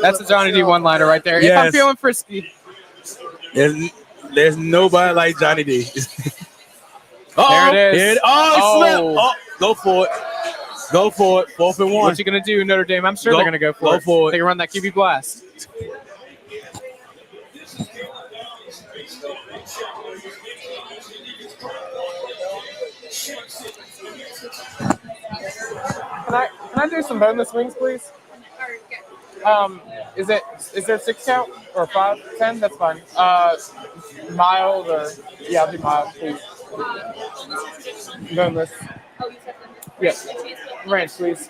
That's a Johnny D one-liner right there. If I'm Yes. feeling frisky. There's nobody like Johnny D. There it is. Oh, he slipped. Oh, go for it. Go for it. 4th and 1. What you gonna do, Notre Dame? I'm sure Go- they're gonna go for go it. for it. They can run that QB blast. Can I do some boneless wings, please? Is there 6 count or 5, 10? That's fine. Mild or yeah, I'll do mild, please. Boneless. Yeah. Ranch, please.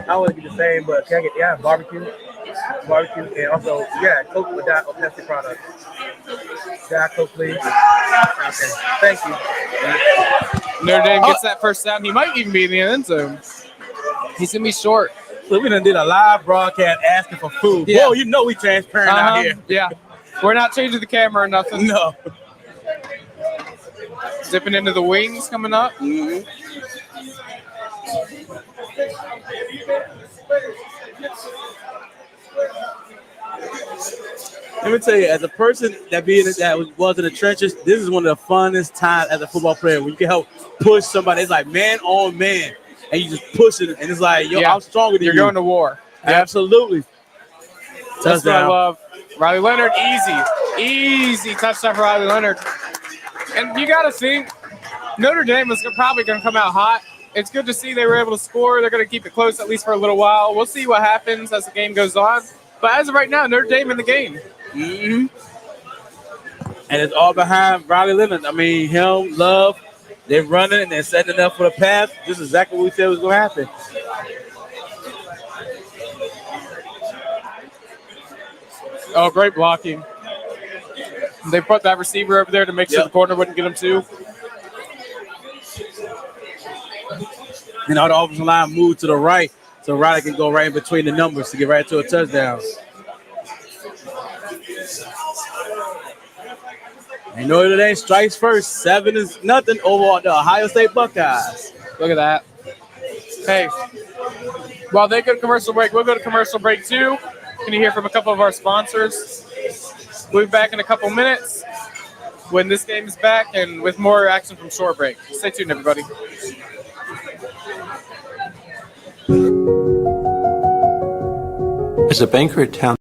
I would get the same, but can I get barbecue, and also Coke with that or Pepsi product. Coke, please. Okay, thank you. Notre Dame gets that first down. He might even be in the end zone. He's gonna be short. So we done did a live broadcast asking for food. Yeah. Whoa, you know we transparent out here. Yeah. We're not changing the camera or nothing. No. Zipping into the wings coming up. Mm-hmm. Let me tell you, as a person that was in the trenches, this is one of the funnest times as a football player when you can help push somebody. It's like man on man, and you just push it, and it's like, yo, I'm stronger than you. You're going to war. Absolutely. That's what I Touchdown. love. Riley Leonard, easy touchdown for Riley Leonard. And you got to think, Notre Dame is probably going to come out hot. It's good to see they were able to score. They're going to keep it close at least for a little while. We'll see what happens as the game goes on. But as of right now, Notre Dame in the game. Mm-hmm. And it's all behind Riley Leonard. I mean, him, Love, they're running and they're setting it up for the pass. This is exactly what we said was going to happen. Oh, great blocking. They put that receiver over there to make sure the corner wouldn't get him too. And all the offensive line moved to the right so Riley can go right in between the numbers to get right to a touchdown. And Notre Dame strikes first, 7-0 over the Ohio State Buckeyes. Look at that. Hey, while they go to commercial break, we'll go to commercial break too. Can you hear from a couple of our sponsors? We'll be back in a couple minutes when this game is back and with more action from Shorebreak. Stay tuned, everybody. As a banker at Town.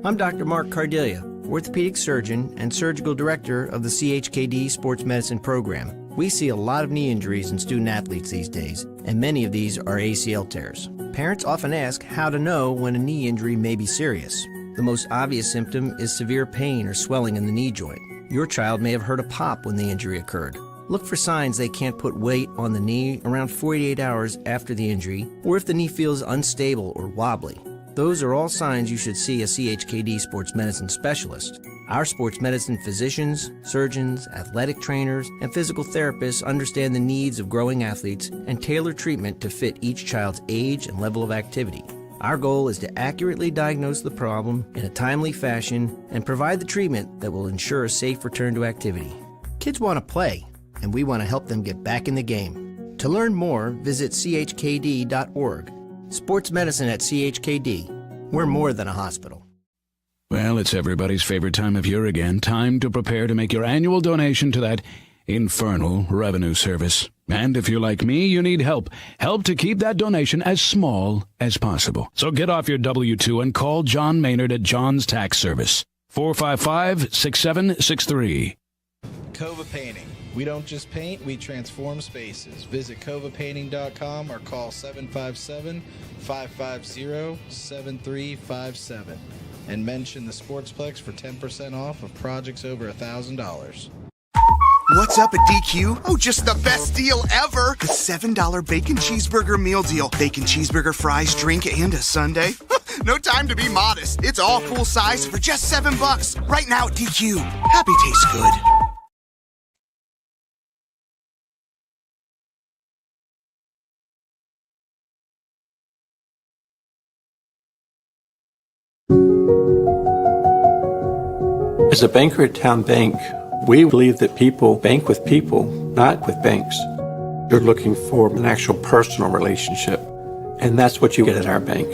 I'm Dr. Mark Cardelia, orthopedic surgeon and surgical director of the CHKD Sports Medicine Program. We see a lot of knee injuries in student athletes these days, and many of these are ACL tears. Parents often ask how to know when a knee injury may be serious. The most obvious symptom is severe pain or swelling in the knee joint. Your child may have heard a pop when the injury occurred. Look for signs they can't put weight on the knee around 48 hours after the injury, or if the knee feels unstable or wobbly. Those are all signs you should see a CHKD sports medicine specialist. Our sports medicine physicians, surgeons, athletic trainers, and physical therapists understand the needs of growing athletes and tailor treatment to fit each child's age and level of activity. Our goal is to accurately diagnose the problem in a timely fashion and provide the treatment that will ensure a safe return to activity. Kids want to play, and we want to help them get back in the game. To learn more, visit chkd.org. Sports medicine at CHKD. We're more than a hospital. Well, it's everybody's favorite time of year again. Time to prepare to make your annual donation to that infernal revenue service. And if you're like me, you need help. Help to keep that donation as small as possible. So get off your W-2 and call John Maynard at John's Tax Service. 455-6763. Kova Painting. We don't just paint, we transform spaces. Visit kovapainting.com or call 757-550-7357 and mention the Sportsplex for 10% off of projects over $1,000. What's up at DQ? Oh, just the best deal ever. The $7 bacon cheeseburger meal deal. Bacon cheeseburger, fries, drink, and a sundae. No time to be modest. It's all full size for just $7. Right now at DQ. Happy tastes good. As a banker at Town Bank, we believe that people bank with people, not with banks. You're looking for an actual personal relationship, and that's what you get at our bank.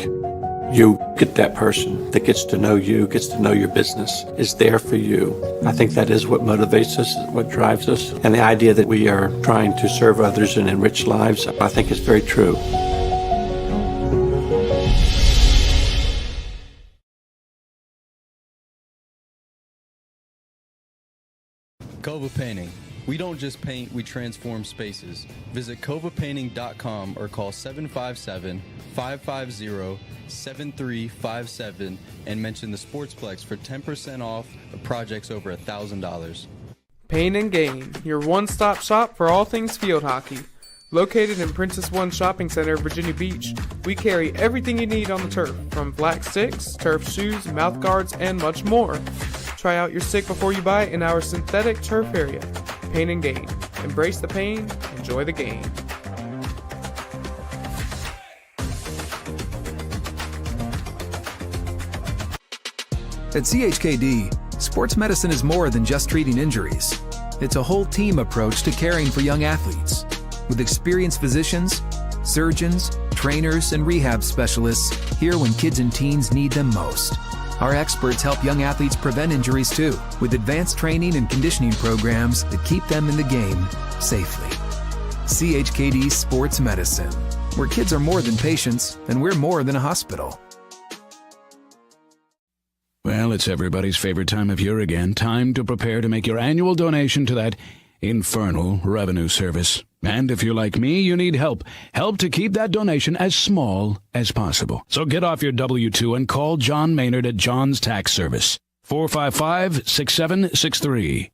You get that person that gets to know you, gets to know your business, is there for you. I think that is what motivates us, what drives us, and the idea that we are trying to serve others and enrich lives, I think is very true. Cova Painting. We don't just paint, we transform spaces. Visit covapainting.com or call 757-550-7357 and mention the Sportsplex for 10% off of projects over $1,000. Pain and Gain, your one-stop shop for all things field hockey. Located in Princess One Shopping Center, Virginia Beach, we carry everything you need on the turf, from black sticks, turf shoes, mouth guards, and much more. Try out your stick before you buy it in our synthetic turf area. Pain and Gain. Embrace the pain, enjoy the game. At CHKD, sports medicine is more than just treating injuries. It's a whole team approach to caring for young athletes. With experienced physicians, surgeons, trainers, and rehab specialists here when kids and teens need them most. Our experts help young athletes prevent injuries too, with advanced training and conditioning programs that keep them in the game safely. CHKD Sports Medicine, where kids are more than patients and we're more than a hospital. Well, it's everybody's favorite time of year again. Time to prepare to make your annual donation to that infernal revenue service. And if you're like me, you need help. Help to keep that donation as small as possible. So get off your W-2 and call John Maynard at John's Tax Service. 455-6763.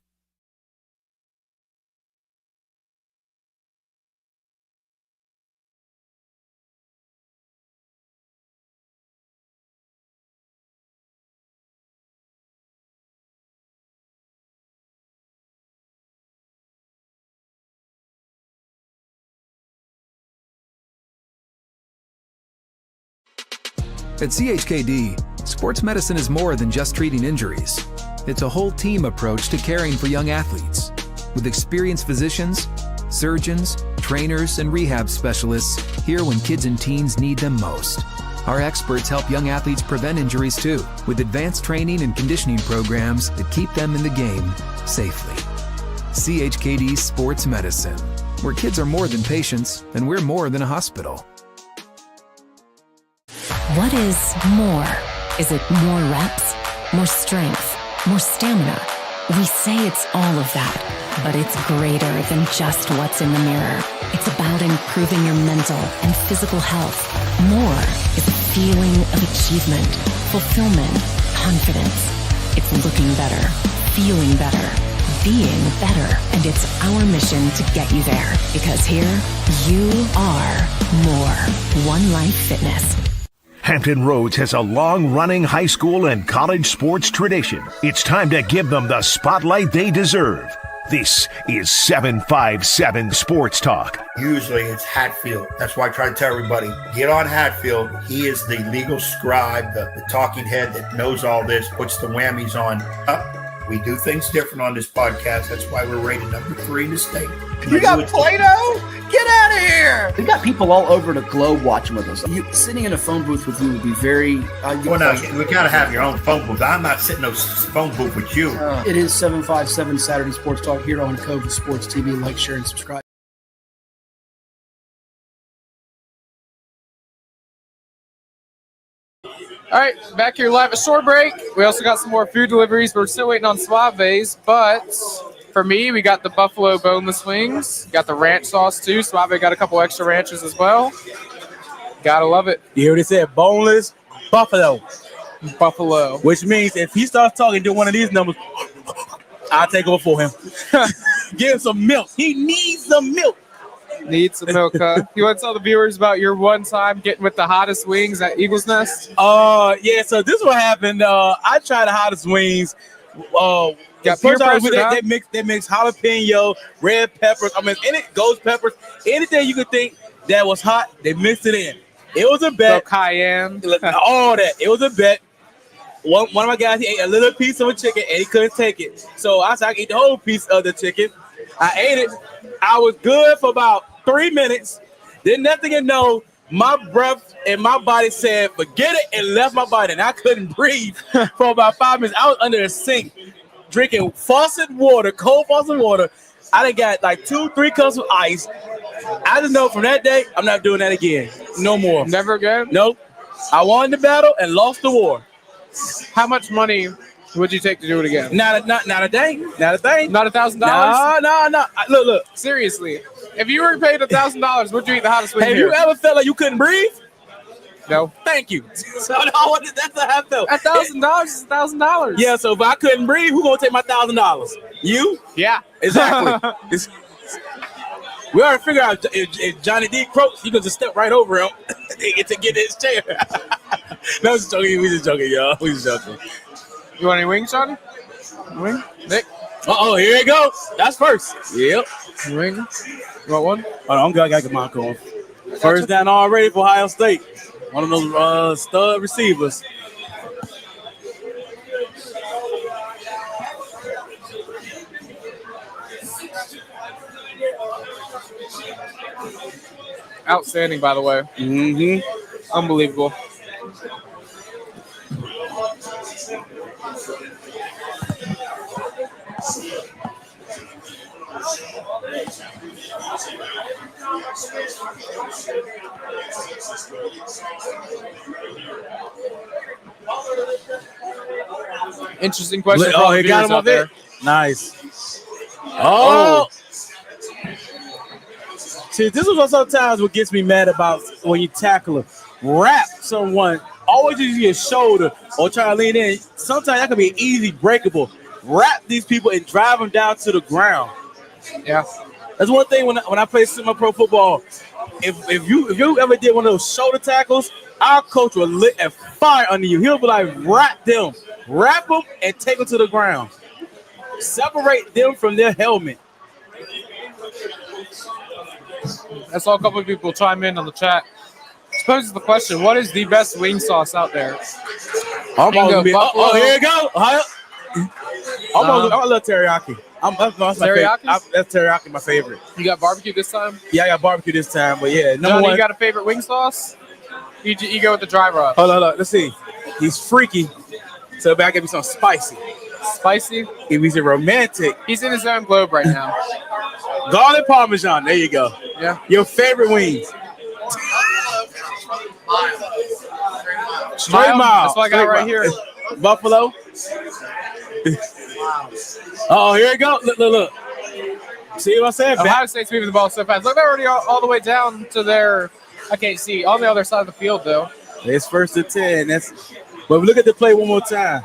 At CHKD, sports medicine is more than just treating injuries. It's a whole team approach to caring for young athletes. With experienced physicians, surgeons, trainers, and rehab specialists here when kids and teens need them most. Our experts help young athletes prevent injuries too, with advanced training and conditioning programs that keep them in the game safely. CHKD Sports Medicine, where kids are more than patients and we're more than a hospital. What is more? Is it more reps, more strength, more stamina? We say it's all of that, but it's greater than just what's in the mirror. It's about improving your mental and physical health. More is a feeling of achievement, fulfillment, confidence. It's looking better, feeling better, being better, and it's our mission to get you there, because here, you are more. One Life Fitness. Hampton Roads has a long-running high school and college sports tradition. It's time to give them the spotlight they deserve. This is 757 Sports Talk. Usually it's Hatfield. That's why I try to tell everybody, get on Hatfield. He is the legal scribe, the talking head that knows all this, puts the whammies on. We do things different on this podcast. That's why we're rated number 3 in the state. You got Play-Doh? Get out of here! We've got people all over the globe watching with us. Sitting in a phone booth with you would be very... well, no, we got to have your own phone booth. I'm not sitting in no phone booth with you. It is 757 Saturday Sports Talk here on Cova Sports TV. Like, share, and subscribe. All right, back here live at Shorebreak. We also got some more food deliveries, but we're still waiting on Suave's. But for me, we got the buffalo boneless wings. Got the ranch sauce, too. Suave got a couple extra ranches as well. Gotta love it. You heard it said boneless buffalo. Buffalo. Which means if he starts talking to one of these numbers, I'll take over for him. Give him some milk. He needs some milk. Need some milk, huh? You want to tell the viewers about your one time getting with the hottest wings at Eagles Nest? Yeah, so this is what happened. I tried the hottest wings. Got peer pressure, they mix jalapeno, red peppers. I mean, ghost peppers, anything you could think that was hot, they mixed it in. It was a bet. So cayenne. All that. It was a bet. One of my guys, he ate a little piece of a chicken and he couldn't take it. So I said I could eat the whole piece of the chicken. I ate it. I was good for about 3 minutes. Then nothing to know, my breath and my body said, forget it, and left my body. And I couldn't breathe for about 5 minutes. I was under a sink drinking faucet water, cold faucet water. I done got like 2-3 cups of ice. I just know from that day, I'm not doing that again. No more. Never again? Nope. I won the battle and lost the war. How much money would you take to do it again? Not a thing. Not a thing. Not $1,000? No. Look. Seriously, if you were paid $1,000, would you eat the hottest wing? Have you ever felt like you couldn't breathe? No. Thank you. So that's how I felt. $1,000 is $1,000. Yeah. So if I couldn't breathe, who gonna take my $1,000? You? Yeah. Exactly. We already figured out if Johnny D croaks, you can just step right over him to get his chair. No, just joking. We just joking, y'all. We just joking. You want any wings, Johnny? Wing? Nick? Uh-oh, here it goes. That's first. Yep. Wing? You want one? Oh, I'm good. I got to get mine going. First down already for Ohio State. One of those stud receivers. Outstanding, by the way. Mm-hmm. Unbelievable. Interesting question. Oh, he got him up there. Nice. Oh. See, this is what sometimes what gets me mad about when you tackle them. Wrap someone, always use your shoulder or try to lean in. Sometimes that can be easy breakable. Wrap these people and drive them down to the ground. Yeah. That's one thing when I play semi-pro football. If you ever did one of those shoulder tackles, our coach will lit a fire under you. He'll be like, wrap them and take them to the ground. Separate them from their helmet. I saw a couple of people chime in on the chat. Suppose the question: what is the best wing sauce out there? Here you go. I love teriyaki. That's teriyaki, my favorite. You got barbecue this time? Yeah, I got barbecue this time, but yeah. Johnny, you got a favorite wing sauce? You go with the dry rub. Hold on. Let's see. He's freaky, so back give me some spicy. Spicy? If he's a romantic. He's in his own globe right now. Garlic Parmesan. There you go. Yeah. Your favorite wings. Straight mile. That's what I got right here. Buffalo. Oh, here we go. Look. See what I said? Ohio State's moving the ball so fast. Look, they're already all the way down to their. I can't see on the other side of the field though. It's 1st and 10. But look at the play one more time.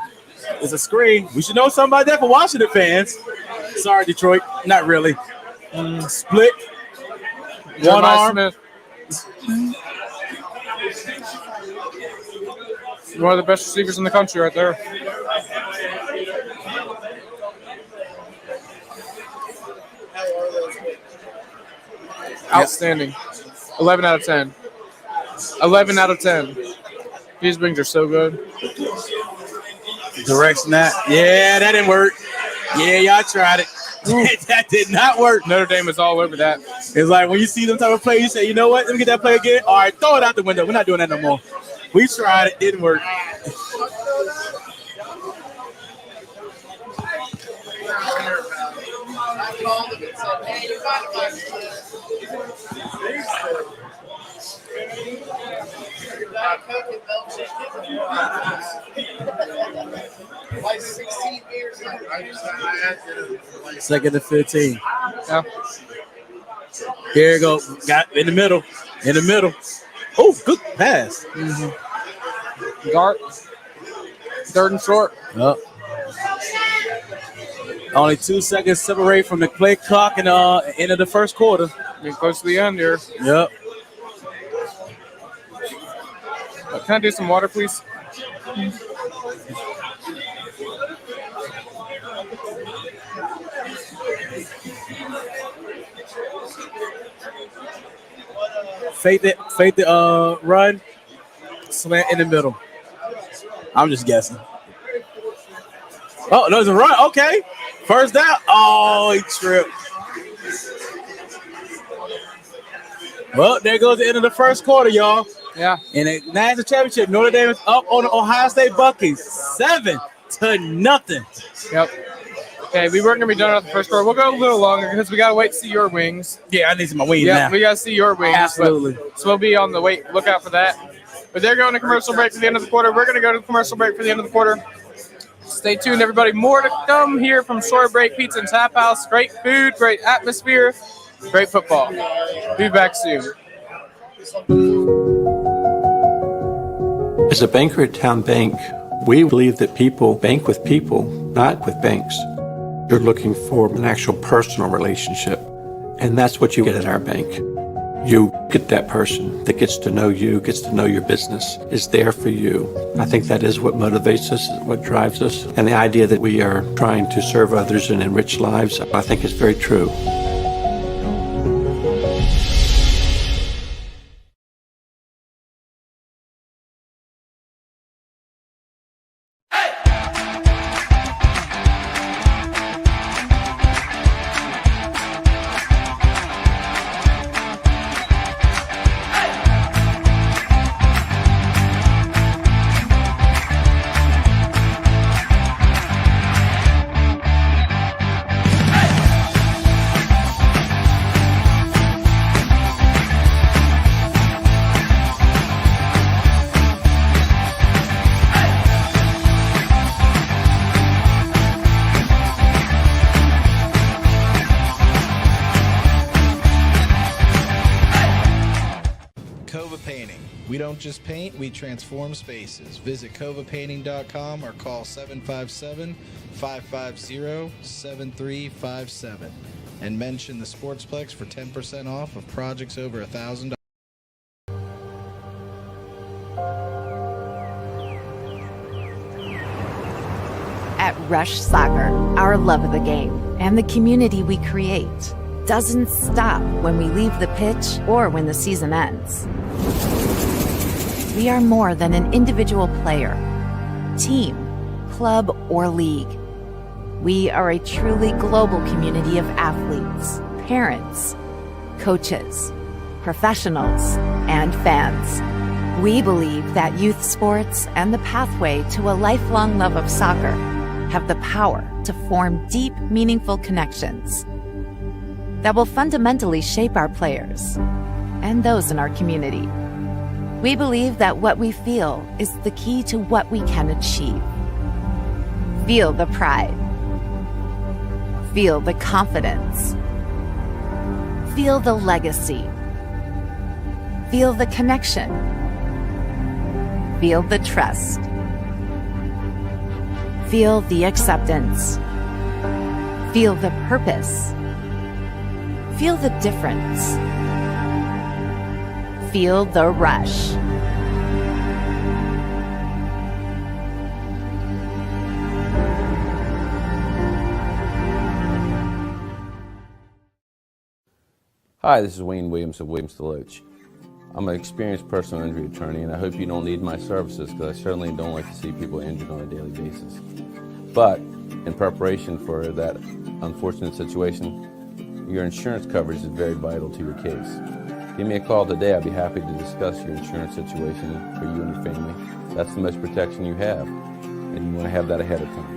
It's a screen. We should know something about that for Washington fans. Sorry, Detroit. Not really. Split. One arm. Smith. One of the best receivers in the country right there. Outstanding. 11 out of 10. 11 out of 10. These wings are so good. Direct snap. Yeah, that didn't work. Yeah, y'all tried it. That did not work. Notre Dame is all over that. It's like when you see them type of play, you say, you know what? Let me get that play again. All right, throw it out the window. We're not doing that no more. We tried it. Didn't work. Second and 15. Yeah. Here you go. Got in the middle. Oh, good pass. Dart. 3rd and short. Yep. Only 2 seconds separate from the play clock and end of the first quarter. Getting close to the end here. Yep. Can I do some water, please? Fake the run, slant in the middle. I'm just guessing. Oh, there's a run. Okay. First down. Oh, he tripped. Well, there goes the end of the first quarter, y'all. Yeah. And the national championship, Notre Dame is up on the Ohio State Buccaneers, 7-0. Yep. Okay, we weren't going to be done at the first quarter. We'll go a little longer because we got to wait to see your wings. Yeah, I need some my wings Yeah, now. we got to see your wings. Absolutely. So we'll be on the lookout for that. But they're going to commercial break for the end of the quarter. We're going to go to commercial break for the end of the quarter. Stay tuned, everybody. More to come here from Shorebreak Pizza and Taphouse. Great food, great atmosphere, great football. Be back soon. As a banker at Town Bank, we believe that people bank with people, not with banks. You're looking for an actual personal relationship, and that's what you get at our bank. You get that person that gets to know you, gets to know your business, is there for you. I think that is what motivates us, what drives us, and the idea that we are trying to serve others and enrich lives, I think is very true. We don't just paint, we transform spaces. Visit covapainting.com or call 757-550-7357 and mention the Sportsplex for 10% off of projects over $1,000. At Rush Soccer, our love of the game and the community we create doesn't stop when we leave the pitch or when the season ends. We are more than an individual player, team, club, or league. We are a truly global community of athletes, parents, coaches, professionals, and fans. We believe that youth sports and the pathway to a lifelong love of soccer have the power to form deep, meaningful connections that will fundamentally shape our players and those in our community. We believe that what we feel is the key to what we can achieve. Feel the pride. Feel the confidence. Feel the legacy. Feel the connection. Feel the trust. Feel the acceptance. Feel the purpose. Feel the difference. Feel the rush. Hi, this is Wayne Williams of Williams Deloach. I'm an experienced personal injury attorney, and I hope you don't need my services because I certainly don't like to see people injured on a daily basis. But in preparation for that unfortunate situation, your insurance coverage is very vital to your case. Give me a call today. I'd be happy to discuss your insurance situation for you and your family. That's the most protection you have, and you want to have that ahead of time.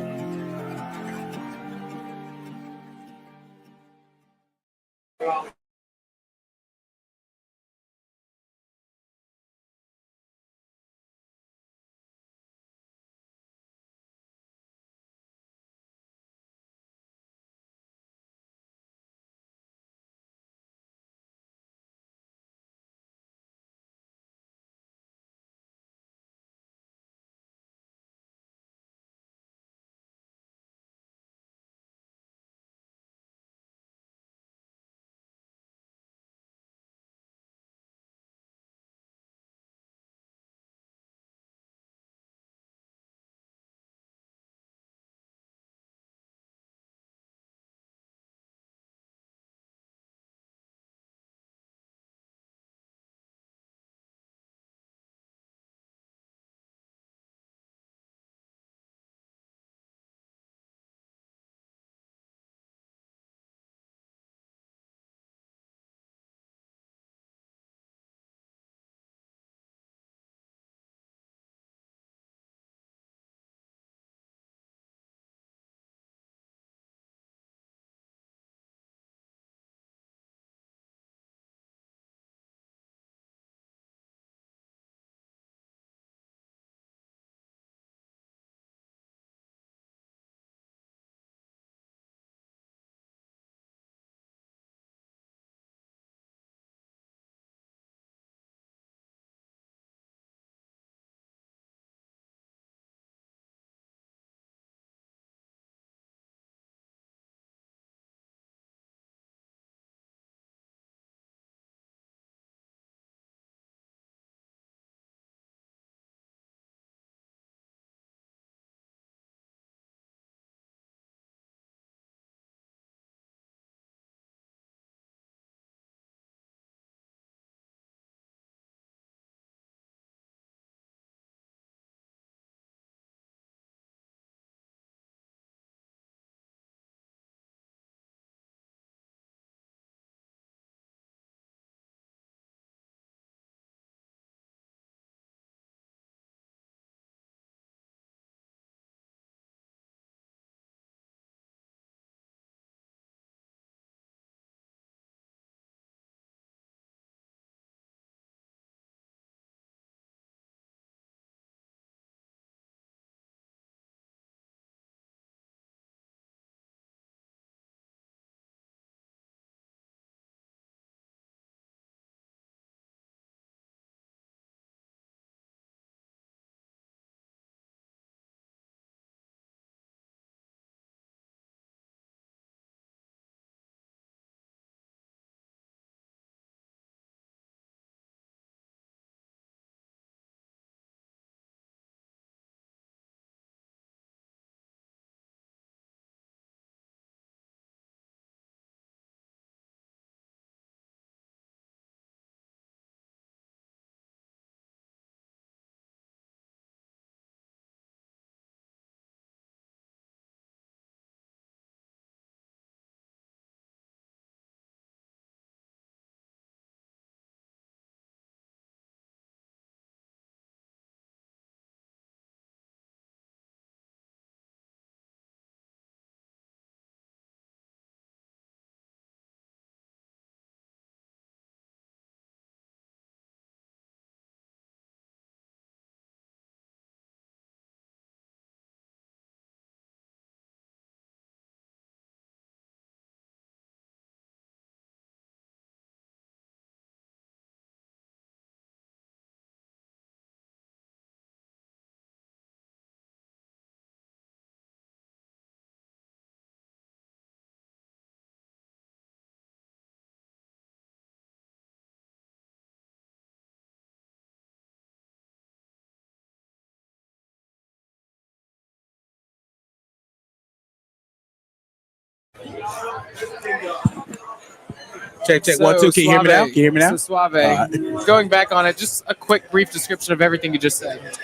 Check, 1, 2. Can you hear me now? Can you hear me now? So Suave. Going back on it, just a quick, brief description of everything you just said.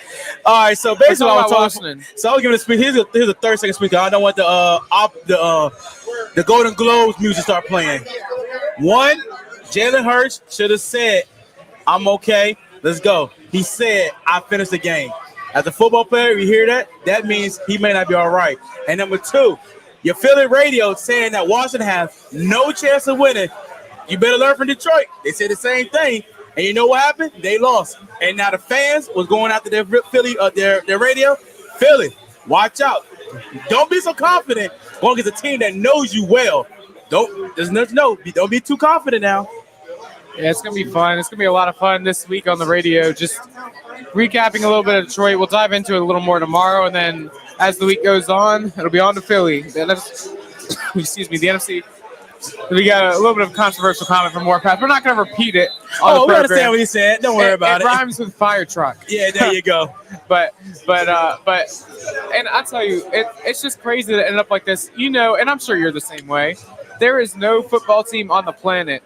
All right, so basically, I was Washington. So I was giving a speech. Here's a 30-second speech. I don't want the Golden Globes music start playing. One, Jalen Hurts should have said, "I'm okay. Let's go." He said, "I finished the game." As a football player, you hear that? That means he may not be all right. And number two, your Philly radio saying that Washington has no chance of winning. You better learn from Detroit. They said the same thing. And you know what happened? They lost. And now the fans was going after their Philly, their radio. Philly, watch out. Don't be so confident going against a team that knows you well. Don't be too confident now. Yeah, it's going to be fun. It's going to be a lot of fun this week on the radio. Just recapping a little bit of Detroit. We'll dive into it a little more tomorrow. And then as the week goes on, it'll be on to Philly. The NFC. We got a little bit of controversial comment from Warpath. We're not going to repeat it. We understand what he said. Don't worry about it. It rhymes with fire truck. Yeah, there you go. but, and I tell you, it's just crazy to end up like this. You know, and I'm sure you're the same way. There is no football team on the planet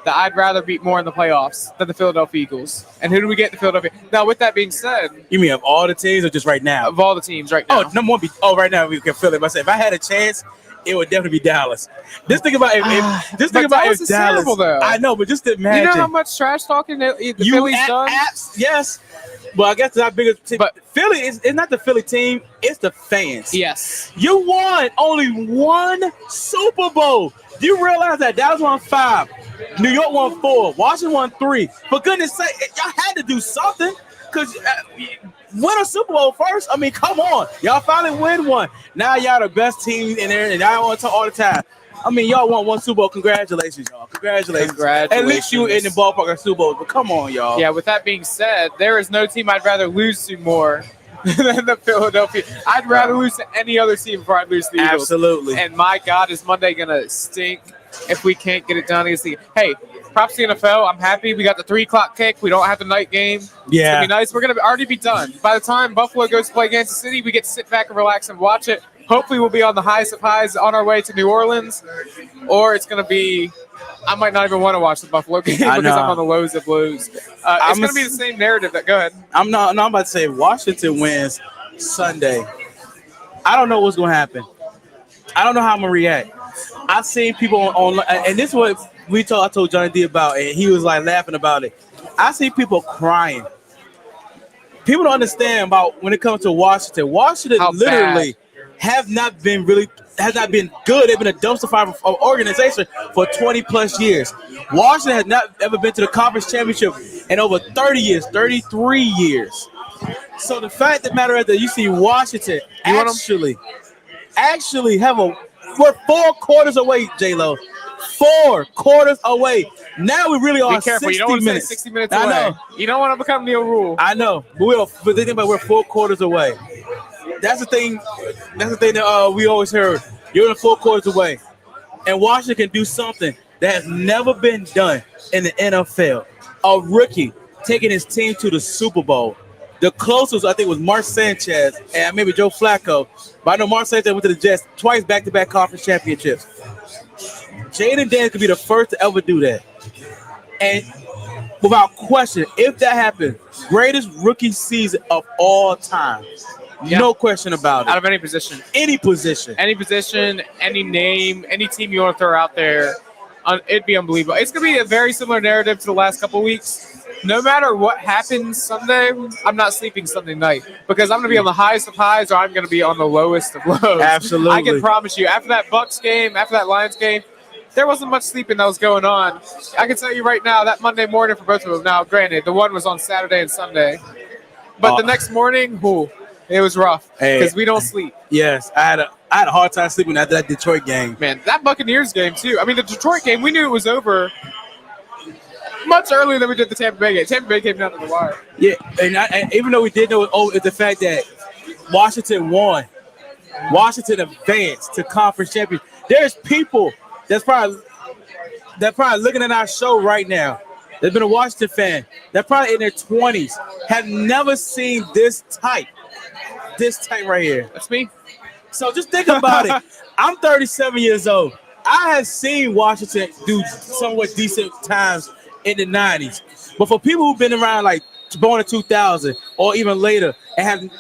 that I'd rather beat more in the playoffs than the Philadelphia Eagles. And who do we get in the Philadelphia? Now, with that being said, you mean of all the teams or just right now? Of all the teams right now. Oh, number one. Right now we can feel it. But if I had a chance, it would definitely be Dallas. Just think about if Dallas is Dallas. terrible, though. I know, but just imagine. You know how much trash talking the Philly's done? Yes. Well, I guess it's our biggest team. But Philly is not the Philly team. It's the fans. Yes. You won only one Super Bowl. Do you realize that Dallas won 5, New York won 4, Washington won 3? For goodness sake, y'all had to do something because win a Super Bowl first. I mean, come on. Y'all finally win one. Now y'all the best team in there, and y'all want to talk all the time. I mean, y'all won one Super Bowl. Congratulations, y'all. Congratulations. At least you in the ballpark of Super Bowl. But come on, y'all. Yeah, with that being said, there is no team I'd rather lose to more than the Philadelphia. I'd rather lose to any other team before I lose to the Eagles. Absolutely. And my God, is Monday going to stink if we can't get it done against the – hey, props to the NFL. I'm happy we got the 3 o'clock kick. We don't have the night game. Yeah. It's going to be nice. We're going to already be done. By the time Buffalo goes to play Kansas City, we get to sit back and relax and watch it. Hopefully we'll be on the highest of highs on our way to New Orleans. Or it's going to be – I might not even want to watch the Buffalo game because I'm on the lows of lows. It's going to be the same narrative. Go ahead. I'm about to say Washington wins Sunday. I don't know what's going to happen. I don't know how I'm going to react. I've seen people on and this is what I told Johnny D about, and he was like laughing about it. I see people crying. People don't understand about when it comes to Washington. Washington literally has not been good. They've been a dumpster fire of organization for 20 plus years. Washington has not ever been to the conference championship in over 30 years, 33 years. So the fact of the matter is that you see Washington actually we're 4 quarters away, J-Lo. 4 quarters away. Now we really are 60 you don't want to minutes. say 60 minutes away. I know. You don't want to become Neil Rule. I know. But think about we're 4 quarters away. That's the thing that we always heard. You're in 4 quarters away. And Washington can do something that has never been done in the NFL. A rookie taking his team to the Super Bowl. The closest, I think, was Mark Sanchez and maybe Joe Flacco. But I know Mark Sanchez went to the Jets twice back-to-back conference championships. Jaden Daniels could be the first to ever do that. And without question, if that happens, greatest rookie season of all time. Yeah. No question about it. Out of any position. Any position. Any position, any name, any team you want to throw out there, it'd be unbelievable. It's going to be a very similar narrative to the last couple of weeks. No matter what happens Sunday, I'm not sleeping Sunday night because I'm going to be on the highest of highs or I'm going to be on the lowest of lows. Absolutely. I can promise you, after that Bucs game, after that Lions game, there wasn't much sleeping that was going on. I can tell you right now, that Monday morning for both of them. Now, granted, the one was on Saturday and Sunday. But the next morning, it was rough because we don't sleep. Yes, I had a hard time sleeping after that Detroit game. Man, that Buccaneers game, too. I mean, the Detroit game, we knew it was over much earlier than we did the Tampa Bay game. Tampa Bay came down to the wire. Yeah, and even though we did know it's the fact that Washington won. Washington advanced to conference championship. There's people that's probably looking at our show right now. They've been a Washington fan. They're probably in their 20s. Have never seen this type right here. That's me. So just think about it. I'm 37 years old. I have seen Washington do somewhat decent times in the 90s. But for people who've been around like born in 2000 or even later and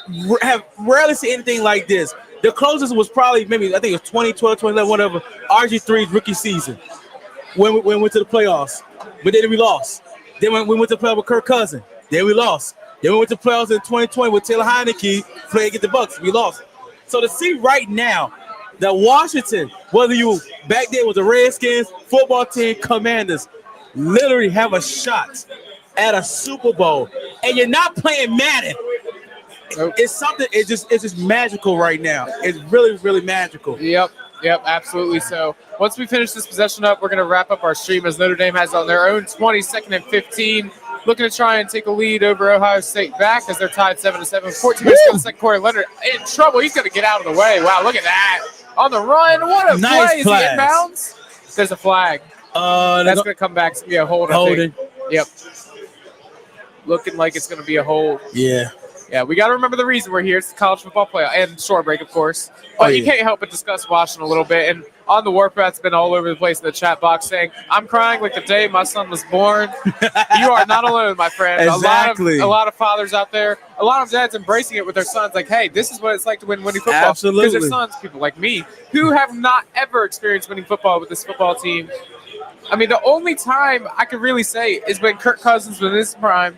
have rarely seen anything like this, the closest was probably maybe, I think it was 2012, 2011, whatever, RG3's rookie season when we went to the playoffs. But then we lost. Then when we went to the playoffs with Kirk Cousins, then we lost. Then we went to the playoffs in 2020 with Taylor Heineke playing against the Bucks. We lost. So to see right now that Washington, whether you back there with the Redskins, football team, Commanders, literally have a shot at a Super Bowl, and you're not playing Madden. It's something. It's just magical right now. It's really, really magical. Yep, absolutely. So once we finish this possession up, we're going to wrap up our stream as Notre Dame has on their own 22nd and 15, looking to try and take a lead over Ohio State back as they're tied 7-7. 14 minutes in the second quarter. Leonard in trouble. He's going to get out of the way. Wow, look at that on the run. What a Nice play! Is he inbounds? There's a flag. That's going to come back. It's going to be a hold. Holding. Yep. Looking like it's going to be a hold. Yeah. Yeah, we got to remember the reason we're here. It's the college football playoff and Shorebreak, of course. But you can't help but discuss Washington a little bit. And on the Warp Rat's been all over the place in the chat box saying, I'm crying like the day my son was born. You are not alone, my friend. Exactly. A lot of fathers out there, a lot of dads embracing it with their sons. Like, hey, this is what it's like to win winning football. Absolutely. Because their sons, people like me, who have not ever experienced winning football with this football team. I mean, the only time I could really say is when Kirk Cousins was in his prime.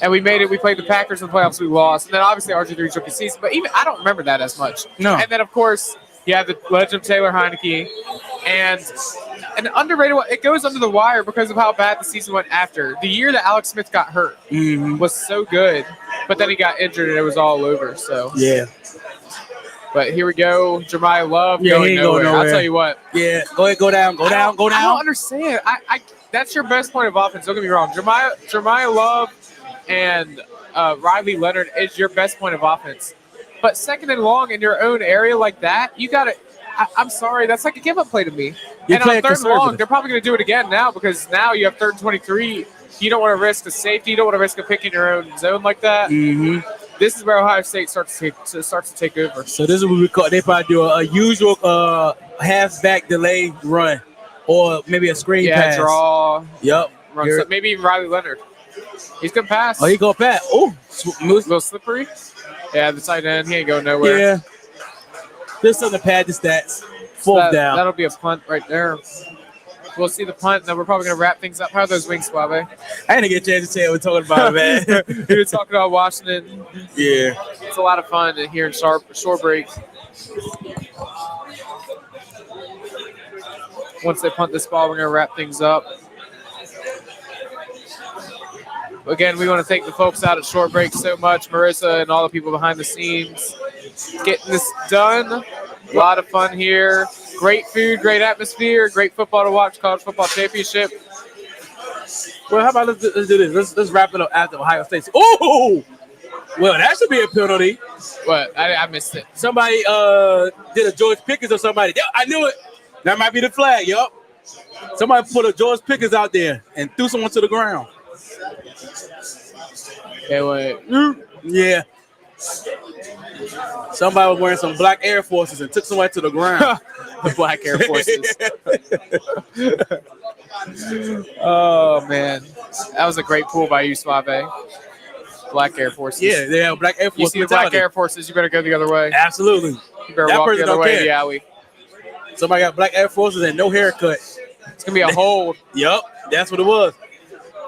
And we made it. We played the Packers in the playoffs. We lost. And then obviously RG3's rookie season. But even I don't remember that as much. No. And then, of course, you have the legend of Taylor Heineke. And an underrated one. It goes under the wire because of how bad the season went after. The year that Alex Smith got hurt was so good. But then he got injured and it was all over. So yeah. But here we go. Jeremiah Love going nowhere. I'll tell you what. Yeah. Go ahead. Go down. Go down. I don't understand. I that's your best point of offense. Don't get me wrong. Jeremiah Love and Riley Leonard is your best point of offense. But second and long in your own area like that, you got to – I'm sorry. That's like a give-up play to me. And on third and long, they're probably going to do it again now because now you have third and 23. You don't want to risk a safety. You don't want to risk a pick in your own zone like that. Mm-hmm. This is where Ohio State starts to take over. So this is what we call – they probably do a usual half-back delay run or maybe a screen pass. Yeah, draw. Yep. Run, maybe even Riley Leonard. He's going to pass. Oh, he going to pass. Oh, a little slippery. Yeah, the tight end. He ain't going nowhere. Yeah. Just something to pad the stats. Fourth down. That'll be a punt right there. We'll see the punt, and then we're probably going to wrap things up. How are those wings, Suave? I didn't get a chance to say what we're talking about, man. We were talking about Washington. Yeah. It's a lot of fun here in Shorebreak. Once they punt this ball, we're going to wrap things up. Again, we want to thank the folks out at Shorebreak so much, Marissa and all the people behind the scenes getting this done. A lot of fun here. Great food, great atmosphere, great football to watch, college football championship. Well, how about let's do this? Let's wrap it up after Ohio State. Oh! Well, that should be a penalty. What? I missed it. Somebody did a George Pickens or somebody. I knew it. That might be the flag, yup. Somebody put a George Pickens out there and threw someone to the ground. Okay, wait. Yeah. Somebody was wearing some black Air Forces and took somebody to the ground. The black Air Forces. Oh, man. That was a great pull by you, Suave. Black Air Forces. Yeah, they have black Air Forces. You see the black Air Forces, you better go the other way. Absolutely. You better walk the other way in the alley. Somebody got black Air Forces and no haircut. It's going to be a hold. Yup, that's what it was.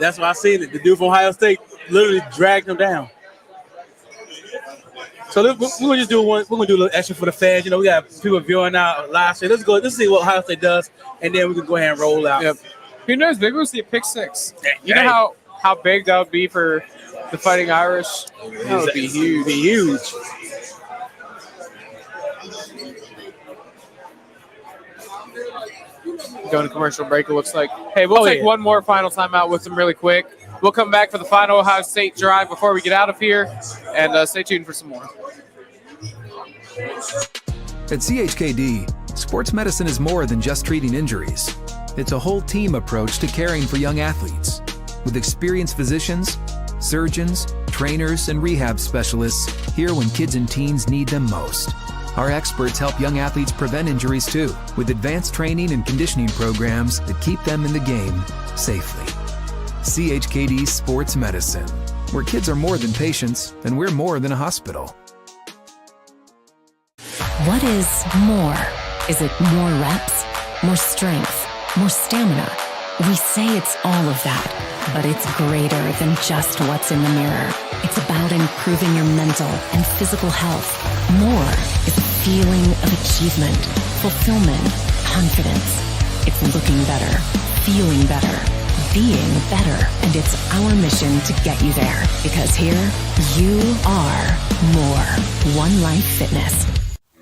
That's what I seen it. The dude from Ohio State literally dragged him down. So we're gonna just do one. We're gonna do a little extra for the fans. You know, we got people viewing out live stream. Let's see what Ohio State does, and then we can go ahead and roll out. Yep. Who knows? Maybe we'll see a pick six. You know how big that would be for the Fighting Irish? That would be huge. Be huge. Going to commercial break, it looks like. Hey, we'll take one more final timeout with them really quick. We'll come back for the final Ohio State drive before we get out of here, and stay tuned for some more. At CHKD, sports medicine is more than just treating injuries. It's a whole team approach to caring for young athletes. With experienced physicians, surgeons, trainers, and rehab specialists here when kids and teens need them most. Our experts help young athletes prevent injuries too, with advanced training and conditioning programs that keep them in the game safely. CHKD Sports Medicine, where kids are more than patients and we're more than a hospital. What is more? Is it more reps, more strength, more stamina? We say it's all of that, but it's greater than just what's in the mirror. It's about improving your mental and physical health. More is a feeling of achievement, fulfillment, confidence. It's looking better, feeling better, being better, and it's our mission to get you there. Because here, you are more. One Life Fitness.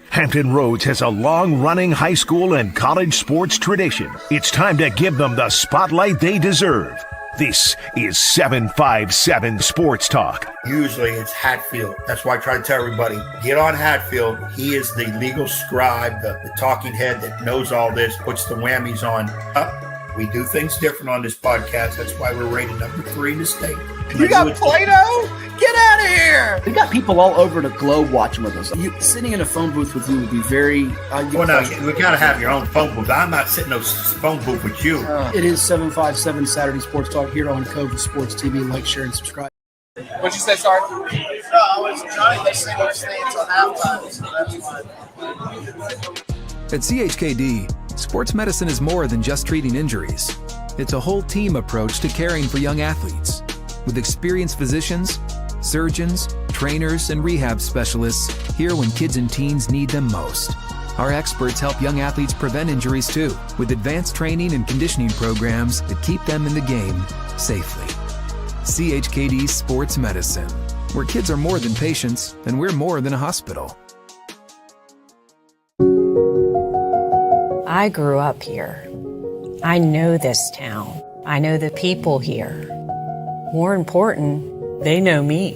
Hampton Roads has a long-running high school and college sports tradition. It's time to give them the spotlight they deserve. This is 757 Sports Talk. Usually it's Hatfield. That's why I try to tell everybody, get on Hatfield. He is the legal scribe, the talking head that knows all this, puts the whammies on. We do things different on this podcast. That's why we're rated number 3 in the state. You got Play-Doh? Get out of here! We got people all over the globe watching with us. Sitting in a phone booth with you would be very... well, no, we got to have your own phone booth. I'm not sitting in no phone booth with you. It is 757 Saturday Sports Talk here on Cova Sports TV. Like, share, and subscribe. What'd you say, sorry? No, I was trying to say those things on halftime, so that's why. At CHKD, sports medicine is more than just treating injuries. It's a whole team approach to caring for young athletes. With experienced physicians, surgeons, trainers, and rehab specialists here when kids and teens need them most. Our experts help young athletes prevent injuries too, with advanced training and conditioning programs that keep them in the game safely. CHKD Sports Medicine, where kids are more than patients and we're more than a hospital. I grew up here. I know this town. I know the people here. More important, they know me.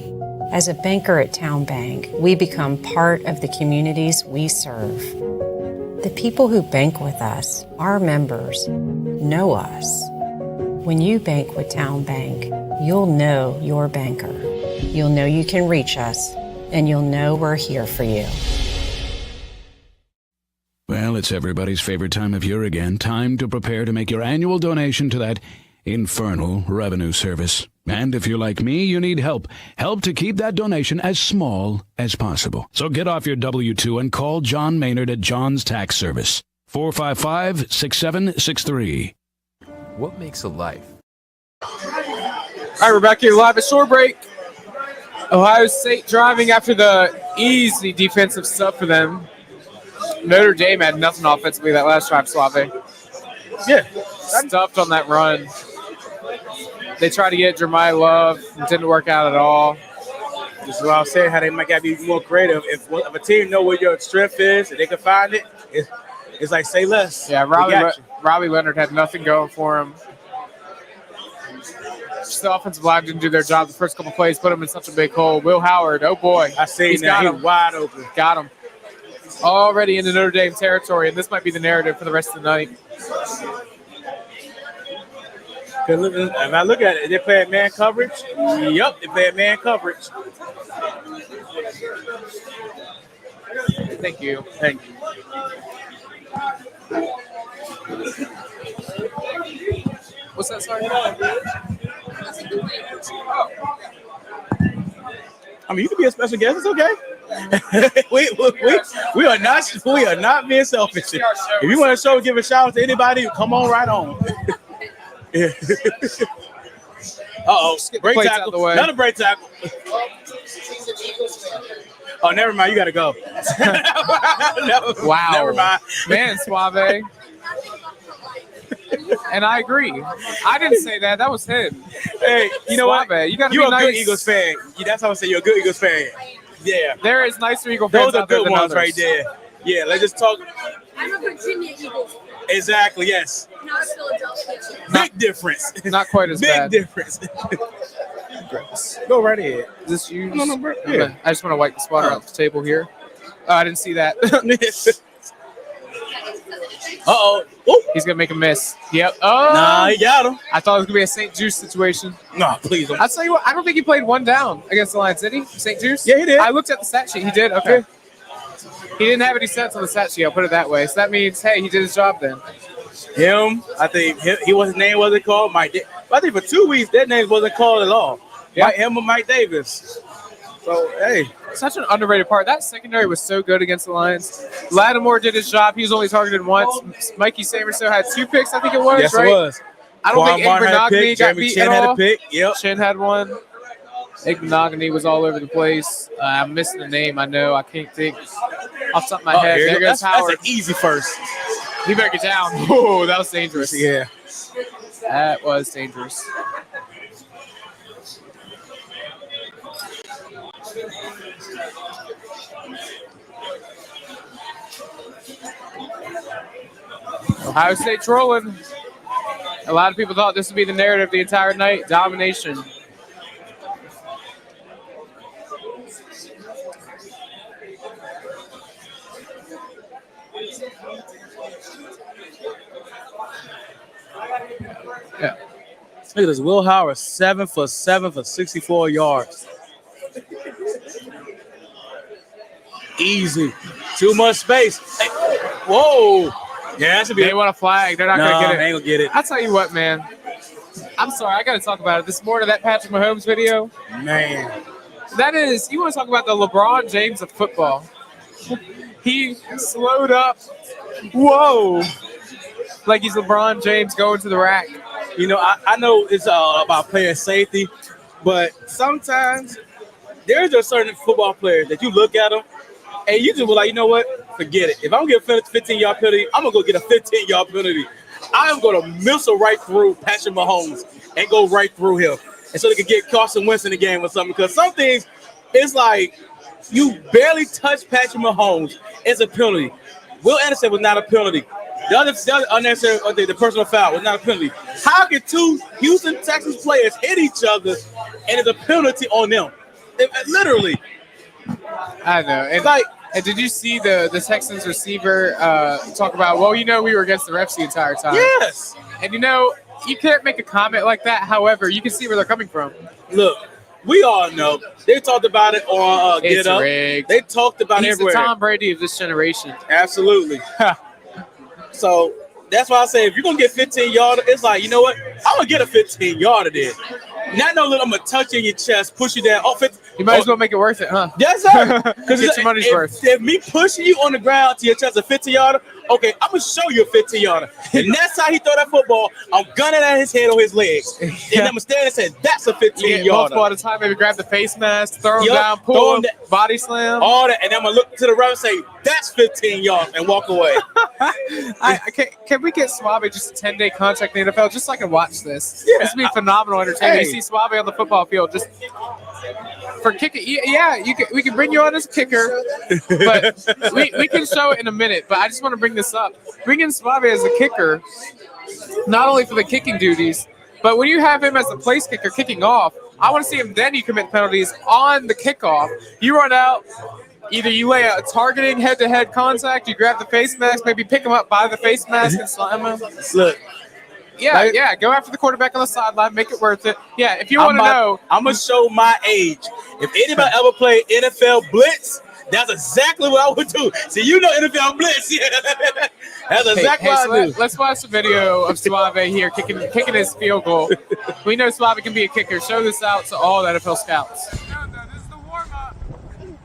As a banker at Town Bank, we become part of the communities we serve. The people who bank with us, our members, know us. When you bank with Town Bank, you'll know your banker. You'll know you can reach us, and you'll know we're here for you. Well, it's everybody's favorite time of year again. Time to prepare to make your annual donation to that infernal revenue service. And if you're like me, you need help. Help to keep that donation as small as possible. So get off your W-2 and call John Maynard at John's Tax Service. 455-6763. What makes a life? All right, we're back here live at Shorebreak. Ohio State driving after the easy defensive sub for them. Notre Dame had nothing offensively that last drive, Suave. Yeah. Stuffed on that run. They tried to get Jeremiah Love. It didn't work out at all. This is what I was saying, how they might gotta be more creative. If a team know where your strength is and they can find it, it's like say less. Yeah, Robbie Leonard had nothing going for him. Just the offensive line didn't do their job the first couple plays, put him in such a big hole. Will Howard, oh boy. I see he's got him wide open. Got him. Already into Notre Dame territory, and this might be the narrative for the rest of the night. If I look at it, they're playing man coverage. Yup, they're playing man coverage. Thank you. Thank you. What's that, sorry? I mean, you can be a special guest. It's okay. we are not being selfish. If you want to give a shout out to anybody, come on right on. Uh-oh. Break tackle. Another break tackle. Oh, never mind. You got to go. Wow. Never mind. Man, Suave. And I agree. I didn't say that. That was him. Hey, you know Suave. what? You got to You're be a nice. good Eagles fan. That's how I say you're a good Eagles fan. Yeah. There is nicer Eagle fans Those are out there good than ones others. right there. Yeah, let's just talk. I'm a Virginia Eagles fan. Exactly, yes. Not Philadelphia. Big difference. Not quite as bad. Big difference. Go right ahead. Is this you? No, bro. Yeah. I just want to wipe the spotter off the table here. Oh, I didn't see that. Uh-oh. He's going to make a miss. Yep. Oh. Nah, he got him. I thought it was going to be a St. Juice situation. No, please don't. I'll tell you what, I don't think he played one down against the Lions, did he? St. Juice? Yeah, he did. I looked at the stat sheet. He did? Okay. He didn't have any sets on the set sheet. I'll put it that way. So that means, hey, he did his job then. Him, I think his name wasn't called. I think for 2 weeks that name wasn't called at all. Yeah. Him or Mike Davis. So hey, such an underrated part. That secondary was so good against the Lions. Lattimore did his job. He was only targeted once. Mikey Samerso had 2 picks, I think it was. Yes, right? it was. I don't think Quan Martin had a Igbenogany pick. got Jeremy beat Chin at had all. a pick. Yep. Chin had one. Igbenogany was all over the place. I'm missing the name. I know. I can't think off the top of my head. There goes Howard. That's an easy first. He better get down. Oh, that was dangerous. Yeah. That was dangerous. Ohio State trolling. A lot of people thought this would be the narrative the entire night. Domination. Yeah. Look at this. Will Howard, 7 for 7 for 64 yards. Easy. Too much space. Hey. Whoa. Yeah, that should be. They want a flag. They're not going to get it. They ain't going to get it. I'll tell you what, man. I'm sorry. I got to talk about it. This is more to that Patrick Mahomes video. Man. That is, you want to talk about the LeBron James of football. He slowed up. Whoa. Like he's LeBron James going to the rack. You know, I know it's about player safety, but sometimes there's a certain football player that you look at them and you just be like, you know what? Forget it. If I'm going to get a 15-yard penalty, I'm going to go get a 15-yard penalty. I'm going to missile right through Patrick Mahomes and go right through him. And so they can get Carson Wentz in the game or something. Because some things, it's like you barely touch Patrick Mahomes. It's a penalty. Will Anderson was not a penalty. The other unnecessary, the personal foul was not a penalty. How can two Houston Texans players hit each other and it's a penalty on them? Literally. I know. And like, and did you see the Texans receiver talk about, well, you know, we were against the refs the entire time. Yes. And you know, you can't make a comment like that. However, you can see where they're coming from. Look, we all know. They talked about it on Get Up. Rigged. They talked about it He's everywhere. the Tom Brady of this generation. Absolutely. So that's why I say if you're going to get 15 yards, it's like, you know what? I'm going to get a 15 yarder there. Not no little, I'm going to touch you in your chest, push you down. You might as well make it worth it, huh? Yes, sir. Because get your money's worth. If me pushing you on the ground to your chest a 15 yarder, okay, I'm going to show you a 15 yarder. And that's how he throw that football. I'm gunning at his head or his legs. And I'm going to stand and say, that's a 15 yarder. Multiple at a time, maybe grab the face mask, throw him down, pull him, body slam. All that. And I'm going to look to the right and say, that's 15 yards and walk away. Can we get Suave just a 10-day contract in the NFL just so I can watch this? Yeah. This would be phenomenal entertainment. You see Suave on the football field just for kicking. Yeah, we can bring you on as a kicker, but we can show it in a minute. But I just want to bring this up. Bring in Suave as a kicker, not only for the kicking duties, but when you have him as a place kicker kicking off, I want to see him then you commit penalties on the kickoff. You run out. Either you lay a targeting head-to-head contact, you grab the face mask, maybe pick him up by the face mask and slam him. Look. Yeah, go after the quarterback on the sideline, make it worth it. Yeah, if you want to know. I'm going to show my age. If anybody ever played NFL Blitz, that's exactly what I would do. See, you know NFL Blitz. Yeah. That's exactly what I do. Let's watch the video of Suave here kicking his field goal. We know Suave can be a kicker. Show this out to all NFL scouts.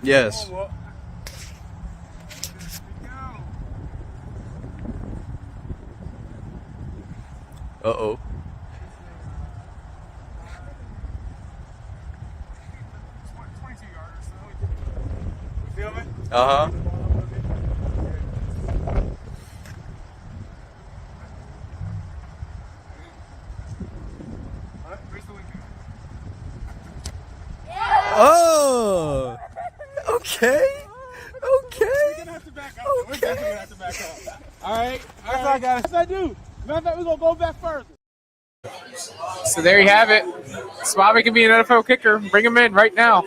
Yes. Uh-oh. Uh-huh. Oh! Okay. We're gonna have to back up. We're definitely gonna have to back up. All right. That's all I got. Yes, I do. Matter of fact, we're gonna go back further. So there you have it. Suave can be an NFL kicker. Bring him in right now.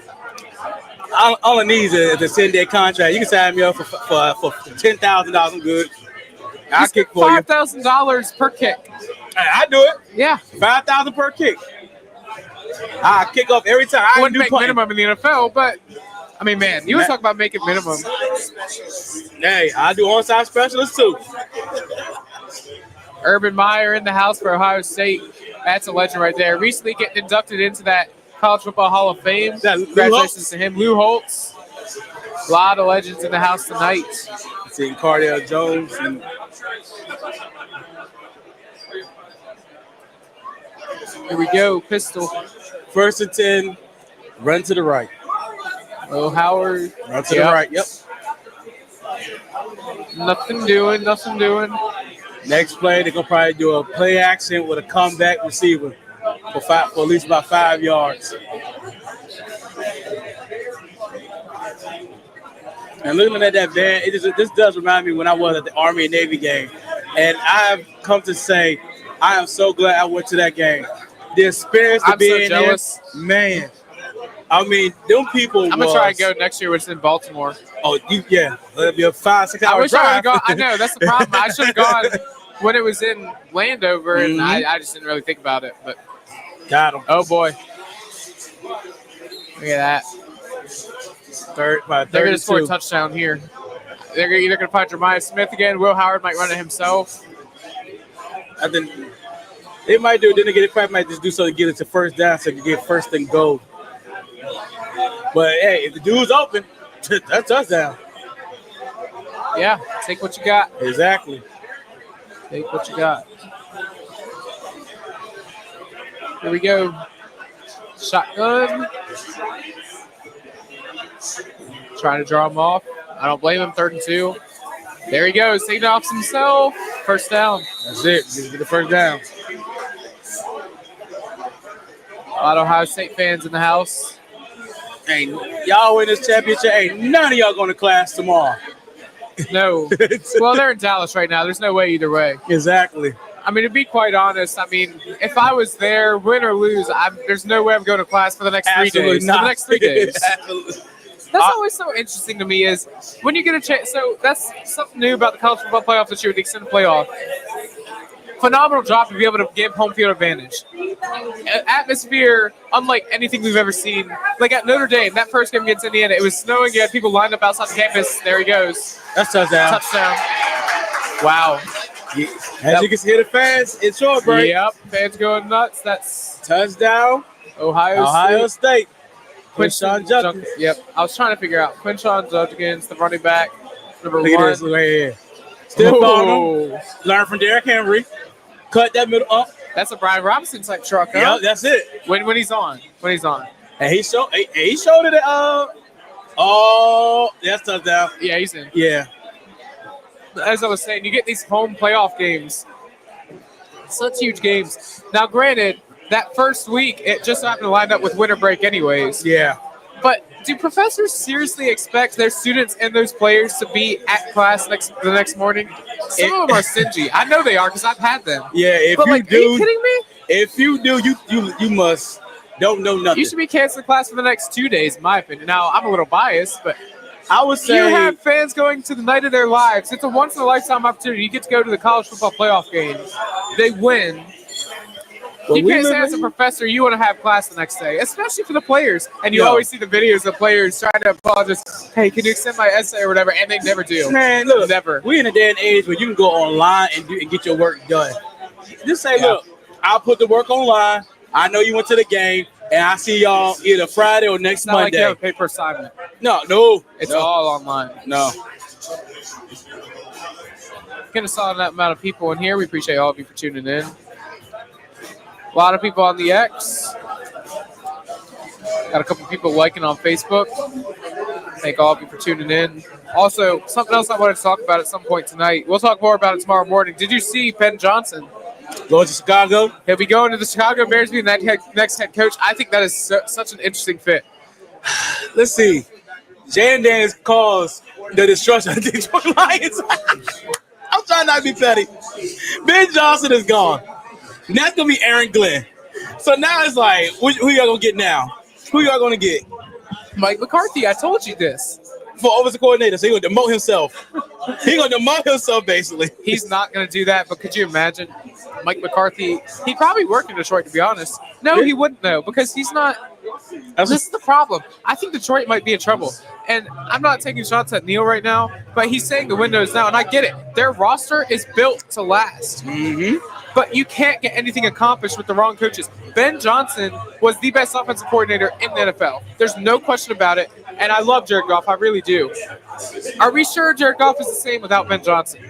All I need is a 10-day contract. You can sign me up for $10,000. I'm good. I'll kick for you. $5,000 per kick. I do it. Yeah. $5,000 per kick. I kick off every time. I wouldn't make minimum in the NFL, but I mean, man, you were talking about making minimum. Hey, I do on-site specialists too. Urban Meyer in the house for Ohio State. That's a legend right there. Recently getting inducted into that College Football Hall of Fame. Congratulations to him. Lou Holtz. A lot of legends in the house tonight. Seeing Cardale Jones. And here we go, pistol. 1st and 10, run to the right. Oh, Howard. Run to the right, yep. Nothing doing. Next play, they're going to probably do a play action with a comeback receiver for at least about 5 yards. And looking at that van, this does remind me when I was at the Army and Navy game. And I've come to say, I am so glad I went to that game. The experience of being there, man. I mean, them people. I'm gonna try to go next year, which is in Baltimore. Oh, yeah, it'll be a 5-6 hour I wish drive. I would have gone. I know that's the problem. I should have gone when it was in Landover, and I just didn't really think about it. But got him. Oh boy, look at that. They're gonna score a touchdown here. They're either gonna find Jeremiah Smith again. Will Howard might run it himself. I think they might do it. Then they might just do something to get it to first down, so you get first and goal. But hey, if the dude's open, that's touchdown. Yeah, take what you got. Exactly. Take what you got. Here we go. Shotgun. Trying to draw him off. I don't blame him. 3rd and 2. There he goes. Taking off himself. First down. That's it. Just get the first down. A lot of Ohio State fans in the house. Hey, y'all win this championship. Ain't none of y'all going to class tomorrow. No. Well, they're in Dallas right now. There's no way either way. Exactly. I mean, to be quite honest, I mean, if I was there, win or lose, there's no way I'm going to class for the next 3 days. Not. For the next 3 days. Absolutely. That's always so interesting to me is when you get a chance. So that's something new about the college football playoff this year with the extended playoff. Phenomenal job to be able to give home field advantage. Atmosphere unlike anything we've ever seen. Like at Notre Dame, that first game against Indiana, it was snowing. You had people lined up outside the campus. There he goes. That's touchdown. Touchdown. Wow. As you can see the fans, it's Shorebreak. Yep, fans going nuts. That's touchdown. Ohio State. Quinshawn Judkins. Yep, I was trying to figure out Quinshawn Judkins, the running back, number Look 1. at this right here. Still on him. Learn from Derrick Henry. Cut that middle up. That's a Brian Robinson type truck, huh? Yeah, that's it. When he's on. And he showed it at oh, that's touchdown. Yeah, he's in. Yeah. As I was saying, you get these home playoff games. Such huge games. Now, granted, that first week, it just happened to line up with winter break anyways. Yeah. But do professors seriously expect their students and those players to be at class the next morning? Some of them are stingy. I know they are because I've had them. Yeah, if but you like, do, are you kidding me? If you do, you must don't know nothing. You should be canceling class for the next 2 days, in my opinion. Now, I'm a little biased, but I would say you have fans going to the night of their lives. It's a once-in-a-lifetime opportunity. You get to go to the college football playoff games. They win. Well, you can't say as a professor you want to have class the next day, especially for the players. And you Yo. always see the videos of players trying to apologize. Hey, can you extend my essay or whatever? And they never do. Man, look, never. We in a day and age where you can go online and get your work done. Just say, look, I'll put the work online. I know you went to the game, and I see y'all either Friday or next It's not Monday. like you have a paper assignment. No. It's all online. No. Getting a solid amount of people in here. We appreciate all of you for tuning in. A lot of people on the X. Got a couple people liking on Facebook. Thank all of you for tuning in. Also, something else I wanted to talk about at some point tonight. We'll talk more about it tomorrow morning. Did you see Penn Johnson going to Chicago? He'll be going to the Chicago Bears being that next head coach. I think that is such an interesting fit. Let's see. Jan Daniels caused the destruction of the Detroit Lions. I'm trying not to be petty. Ben Johnson is gone. And that's going to be Aaron Glenn. So now it's like, who y'all going to get now? Who y'all going to get? Mike McCarthy, I told you this. For offensive coordinator, so he's going to demote himself. He's going to demote himself, basically. He's not going to do that, but could you imagine Mike McCarthy? He'd probably work in Detroit, to be honest. No, he wouldn't, though, because he's not This is the problem. I think Detroit might be in trouble. And I'm not taking shots at Neil right now, but he's saying the window is now, and I get it. Their roster is built to last. But you can't get anything accomplished with the wrong coaches. Ben Johnson was the best offensive coordinator in the NFL. There's no question about it. And I love Jared Goff. I really do. Are we sure Jared Goff is the same without Ben Johnson?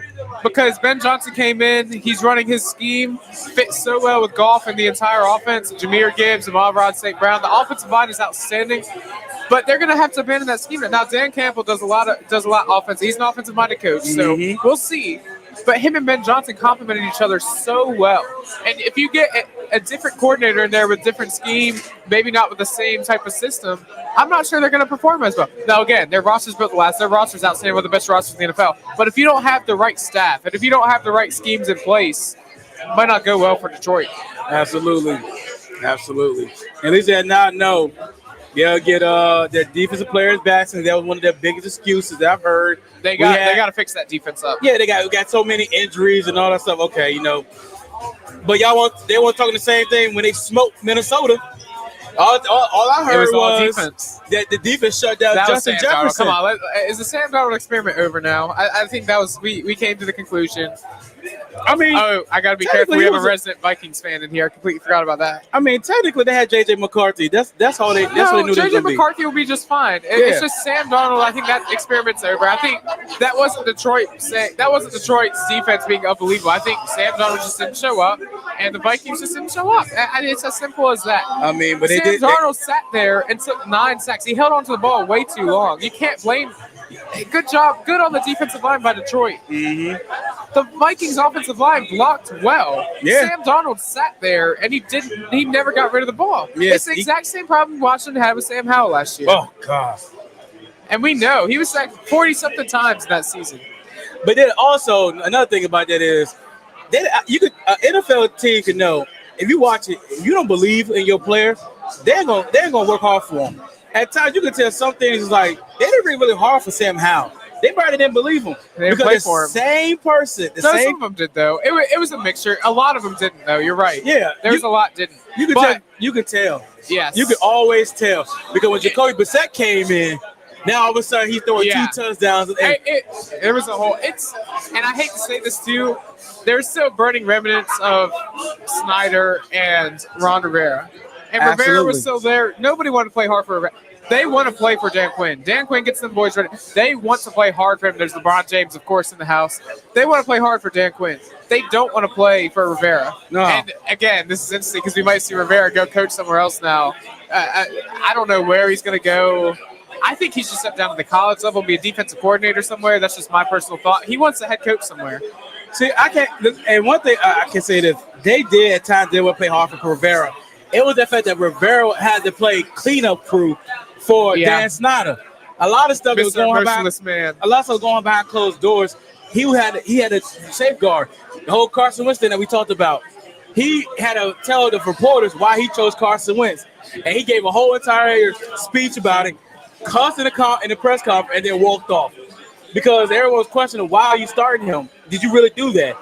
Because Ben Johnson came in, he's running his scheme, fits so well with Goff and the entire offense. Jahmyr Gibbs and Amon-Ra St. Brown. The offensive line is outstanding. But they're going to have to abandon that scheme. Now, Dan Campbell does a lot offense. He's an offensive-minded coach, so we'll see. But him and Ben Johnson complemented each other so well. And if you get a different coordinator in there with different scheme, maybe not with the same type of system, I'm not sure they're going to perform as well. Now, again, their roster's built to last. Their roster's outstanding, one of the best rosters in the NFL. But if you don't have the right staff and if you don't have the right schemes in place, it might not go well for Detroit. Absolutely. At least they now know they'll get their defensive players back, since that was one of their biggest excuses that I've heard. They got to fix that defense up. Yeah, we got so many injuries and all that stuff. Okay, but they weren't talking the same thing when they smoked Minnesota. All I heard was that the defense shut down Justin Jefferson. Come on, is the Sam Darnold experiment over now? I think that was we came to the conclusion. I got to be careful. We have a resident Vikings fan in here. I completely forgot about that. Technically they had J.J. McCarthy. That's all they. That's what they knew. J.J. McCarthy will be just fine. It's just Sam Darnold. I think that experiment's over. I think that wasn't Detroit's defense being unbelievable. I think Sam Darnold just didn't show up, and the Vikings just didn't show up. It's as simple as that. But Sam Darnold sat there and took 9 sacks. He held onto the ball way too long. You can't blame. Good job. Good on the defensive line by Detroit. The Vikings offensive line blocked well. Yeah. Sam Darnold sat there and he never got rid of the ball. Yes, it's the exact same problem Washington had with Sam Howell last year. Oh, God. And we know he was sacked 40-something times in that season. But then also, another thing about that is, an NFL team can know, if you watch it, if you don't believe in your player, they're gonna work hard for them. At times, you can tell some things is like, they didn't really hard for Sam Howell. They probably didn't believe him. They didn't play for him. Same person. Some of them did, though. It was a mixture. A lot of them didn't, though. You're right. Yeah. There's a lot didn't. You could tell. Yes. You could always tell. Because when Jacoby Brissett came in, now all of a sudden he's throwing 2 touchdowns. There was a whole – and I hate to say this, too. There's still burning remnants of Snyder and Ron Rivera. And Rivera was still there. Nobody wanted to play hard for Rivera. They want to play for Dan Quinn. Dan Quinn gets them boys ready. They want to play hard for him. There's LeBron James, of course, in the house. They want to play hard for Dan Quinn. They don't want to play for Rivera. No. And, again, this is interesting because we might see Rivera go coach somewhere else now. I don't know where he's going to go. I think he should step down to the college level, be a defensive coordinator somewhere. That's just my personal thought. He wants a head coach somewhere. See, I can't – and one thing I can say this. They did at times they would play hard for Rivera. It was the fact that Rivera had to play cleanup crew for Dan Snyder. A lot of stuff was going behind. A lot of stuff was going behind closed doors. He had a safeguard. The whole Carson Wentz thing that we talked about. He had to tell the reporters why he chose Carson Wentz, and he gave a whole entire speech about it, cussed in the press conference, and then walked off because everyone was questioning why are you starting him? Did you really do that?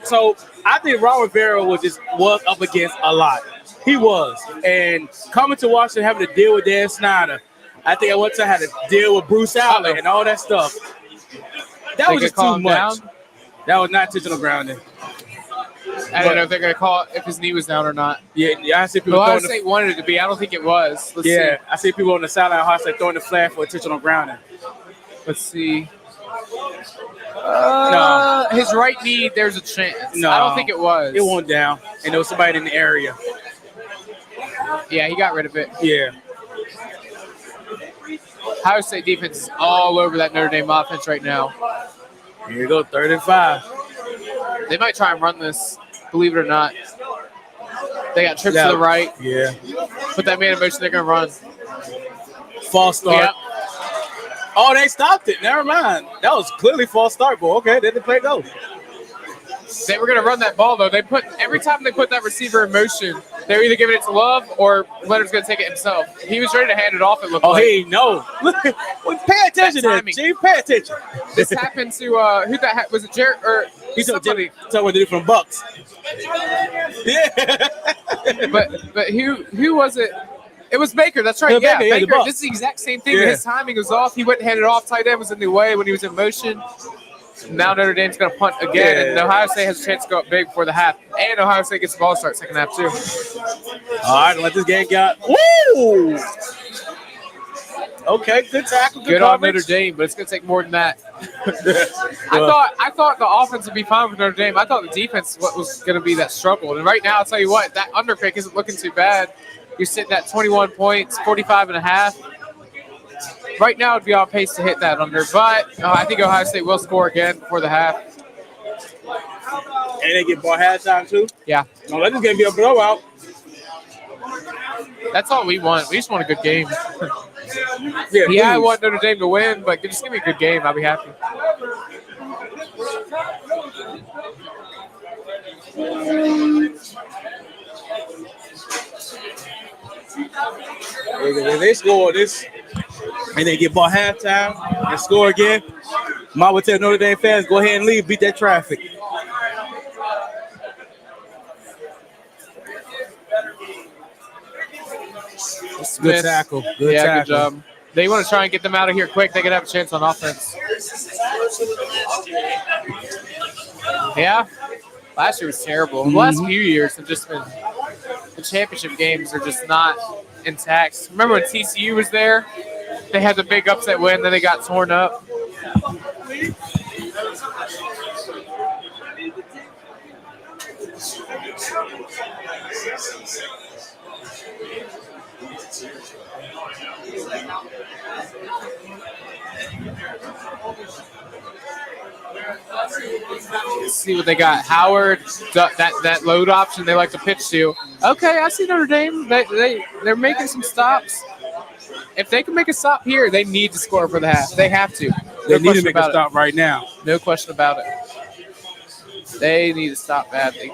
So I think Ron Rivera was up against a lot. He was, and coming to Washington, having to deal with Dan Snyder. I think at one time had to deal with Bruce Allen and all that stuff. That was just too much. That was not intentional grounding. I don't know if they're going to call it if his knee was down or not. Yeah, I see people. Ohio State wanted it to be. I don't think it was. Let's see. I see people on the sideline of Ohio State throwing the flag for intentional grounding. Let's see. No. His right knee, there's a chance. No, I don't think it was. It went down, and there was somebody in the area. Yeah, he got rid of it. Yeah. Ohio State defense is all over that Notre Dame offense right now. Here you go, 3rd and 5. They might try and run this, believe it or not. They got trips to the right. Yeah. Put that man in motion, they're going to run. False start. Yep. Oh, they stopped it. Never mind. That was clearly false start, but okay, they didn't play go. They were going to run that ball, though. Every time they put that receiver in motion, they were either giving it to Love or Leonard's going to take it himself. He was ready to hand it off, it looked like. Hey, no. Pay attention to that, Chief. Pay attention. This happened to, was it Jared? Or he's somebody. Someone did it from Bucks. Yeah. but who was it? It was Baker. That's right. Yeah, Yeah, Baker, yeah, the Baker. ball. This is the exact same thing. Yeah. His timing was off. He went and handed it off. Tight end was in the way when he was in motion. Now Notre Dame's going to punt again, and Ohio State has a chance to go up big before the half. And Ohio State gets the ball to start second half, too. All right, let this game go. Woo! Okay, good tackle. Good on Notre Dame, but it's going to take more than that. I thought the offense would be fine for Notre Dame. I thought the defense was going to be that struggle. And right now, I'll tell you what, that underpick isn't looking too bad. You're sitting at 21 points, 45.5. Right now, it'd be on pace to hit that under, but I think Ohio State will score again before the half. And they get ball halftime, too? Yeah. Don't let this game be a blowout. That's all we want. We just want a good game. Yeah, I want Notre Dame to win, but just give me a good game. I'll be happy. If they score this and they get ball halftime and score again, Mom would tell Notre Dame fans, go ahead and leave, beat that traffic. Good tackle. Good tackle. Good job. They want to try and get them out of here quick. They could have a chance on offense. Yeah. Last year was terrible. The last few years have just been – the championship games are just not intact. Remember when TCU was there? They had the big upset win, then they got torn up. Let's see what they got. Howard, that load option they like to pitch to. Okay, I see Notre Dame. They're making some stops. If they can make a stop here, they need to score for the half. They have to. They need to make a stop right now. No question about it. They need to stop badly.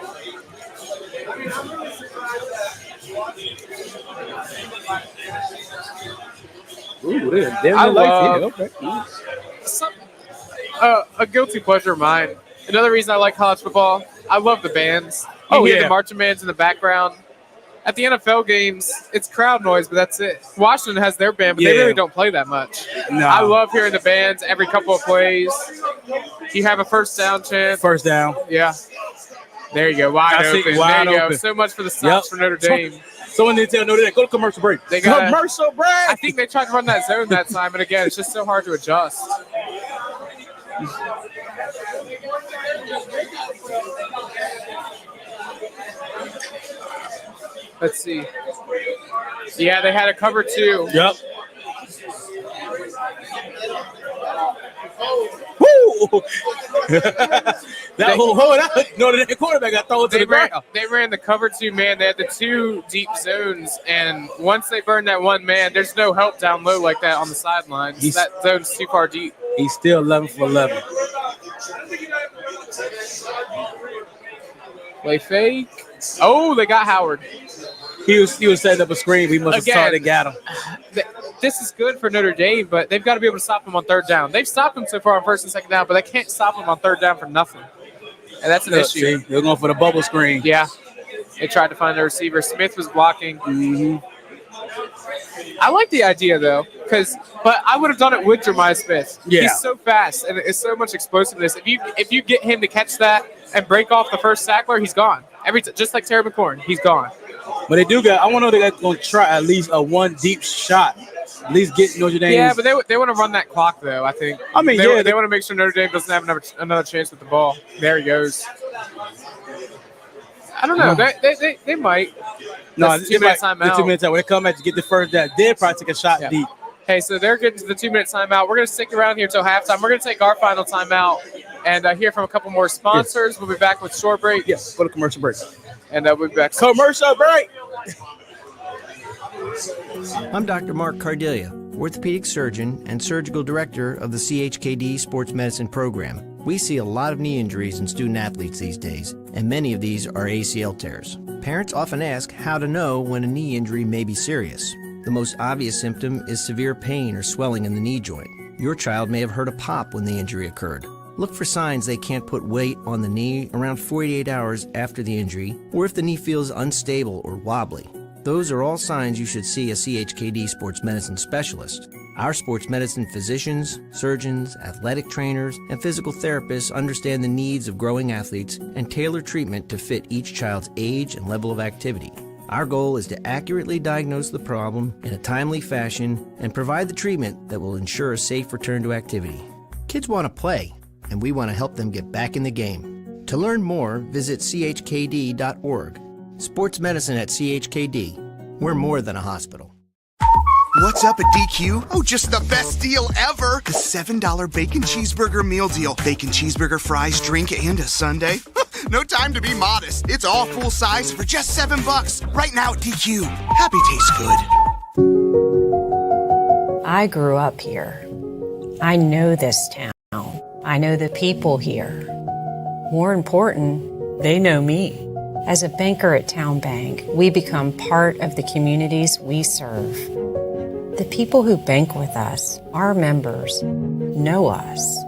Ooh, I love a guilty pleasure of mine. Another reason I like college football, I love the bands. You hear the marching bands in the background. At the NFL games, it's crowd noise, but that's it. Washington has their band, but they really don't play that much. No. I love hearing the bands every couple of plays. You have a first down chance. First down. Yeah. There you go. Wide open. Wide there you open. go. So much for the stops for Notre Dame. Someone did tell Notre Dame, go to commercial break. They got commercial break. I think they tried to run that zone that time, and again, it's just so hard to adjust. Let's see. Yeah, they had a cover two. Yep. Woo! Notre Dame quarterback got thrown to the ground. They ran the cover two man. They had the two deep zones, and once they burned that one man, there's no help down low like that on the sidelines. That zone's too far deep. He's still 11 for 11. Play fake. Oh, they got Howard. He was setting up a screen. He must have started and got him. This is good for Notre Dame, but they've got to be able to stop him on third down. They've stopped him so far on first and second down, but they can't stop him on third down for nothing. And that's an issue. See, they're going for the bubble screen. Yeah. They tried to find the receiver. Smith was blocking. Mm-hmm. I like the idea, though, but I would have done it with Jeremiah Smith. Yeah. He's so fast, and it's so much explosiveness. If you get him to catch that and break off the first tackler, he's gone. Just like Terry McLaurin, he's gone. But they do got. I want to know they're going to try at least a one deep shot. At least get Notre Dame. Yeah, but they want to run that clock, though, I think. I mean, they want to make sure Notre Dame doesn't have another chance with the ball. There he goes. I don't know. They might. No, the 2 minute timeout. The 2 minute time. When they come back to get the first down, they'll probably take a shot deep. Hey, so they're getting to the 2 minute timeout. We're going to stick around here until halftime. We're going to take our final timeout and hear from a couple more sponsors. Yes. We'll be back with Shorebreak. Yes, go to commercial break. And we'll be back. Commercial break. I'm Dr. Mark Cardelia, orthopedic surgeon and surgical director of the CHKD Sports Medicine Program. We see a lot of knee injuries in student athletes these days, and many of these are ACL tears. Parents often ask how to know when a knee injury may be serious. The most obvious symptom is severe pain or swelling in the knee joint. Your child may have heard a pop when the injury occurred. Look for signs they can't put weight on the knee around 48 hours after the injury, or if the knee feels unstable or wobbly. Those are all signs you should see a CHKD sports medicine specialist. Our sports medicine physicians, surgeons, athletic trainers, and physical therapists understand the needs of growing athletes and tailor treatment to fit each child's age and level of activity. Our goal is to accurately diagnose the problem in a timely fashion and provide the treatment that will ensure a safe return to activity. Kids want to play, and we want to help them get back in the game. To learn more, visit chkd.org. Sports medicine at CHKD. We're more than a hospital. What's up at DQ? Oh, just the best deal ever. The $7 bacon cheeseburger meal deal. Bacon cheeseburger, fries, drink, and a sundae. No time to be modest. It's all full size for just $7. Right now at DQ. Happy tastes good. I grew up here. I know this town. I know the people here. More important, they know me. As a banker at Town Bank, we become part of the communities we serve. The people who bank with us, our members, know us.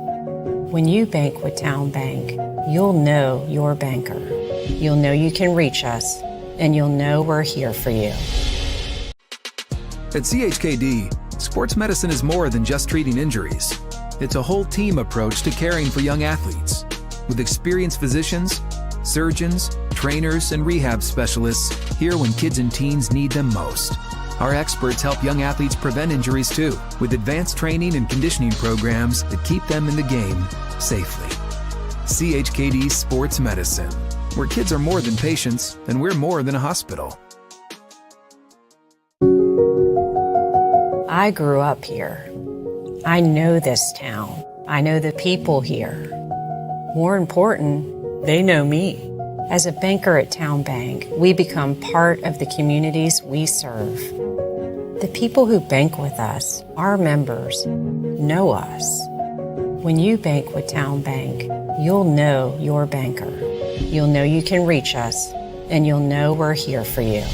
When you bank with Town Bank, you'll know your banker. You'll know you can reach us, and you'll know we're here for you. At CHKD, sports medicine is more than just treating injuries. It's a whole team approach to caring for young athletes. With experienced physicians, surgeons, trainers, and rehab specialists here when kids and teens need them most. Our experts help young athletes prevent injuries too, with advanced training and conditioning programs that keep them in the game safely. CHKD Sports Medicine, where kids are more than patients and we're more than a hospital. I grew up here. I know this town. I know the people here. More important, they know me. As a banker at Town Bank, we become part of the communities we serve. The people who bank with us, our members, know us. When you bank with Town Bank, you'll know your banker. You'll know you can reach us, and you'll know we're here for you.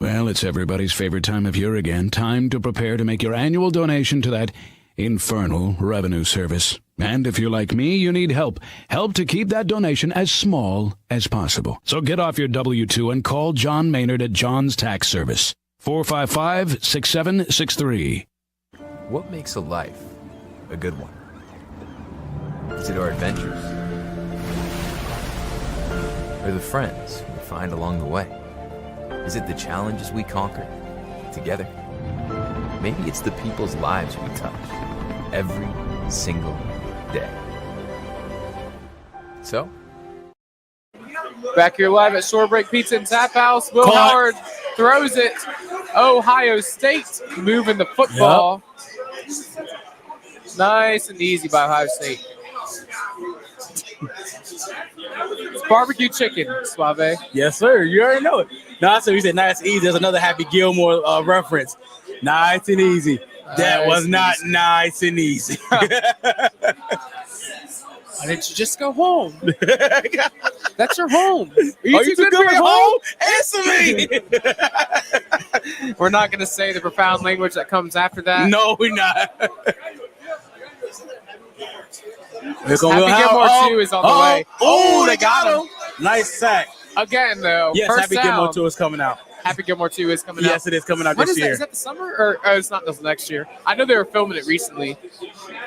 Well, it's everybody's favorite time of year again. Time to prepare to make your annual donation to that infernal revenue service. And if you're like me, you need help. Help to keep that donation as small as possible. So get off your W-2 and call John Maynard at John's Tax Service. 455-6763. What makes a life a good one? Is it our adventures? Or the friends we find along the way? Is it the challenges we conquer together? Maybe it's the people's lives we touch every single day. So, back here live at Shorebreak Pizza Taphouse. Will Howard throws it. Ohio State moving the football. Yep. Nice and easy by Ohio State. It's barbecue chicken, Suave. Yes, sir. You already know it. No, so you said nice and easy. There's another Happy Gilmore reference. Nice and easy. That was not nice and easy. Why didn't you just go home? That's your home. Are you too good for your home? Answer me. We're not going to say the profound language that comes after that. No, we're not. Happy Gilmore 2 is on the way. Oh, they got him. Nice sack. Again, though. Yes, Happy Gilmore 2 is coming out. Happy Gilmore 2 is coming out. Yes, it is coming out this year. Is that the summer or it's not this next year? I know they were filming it recently.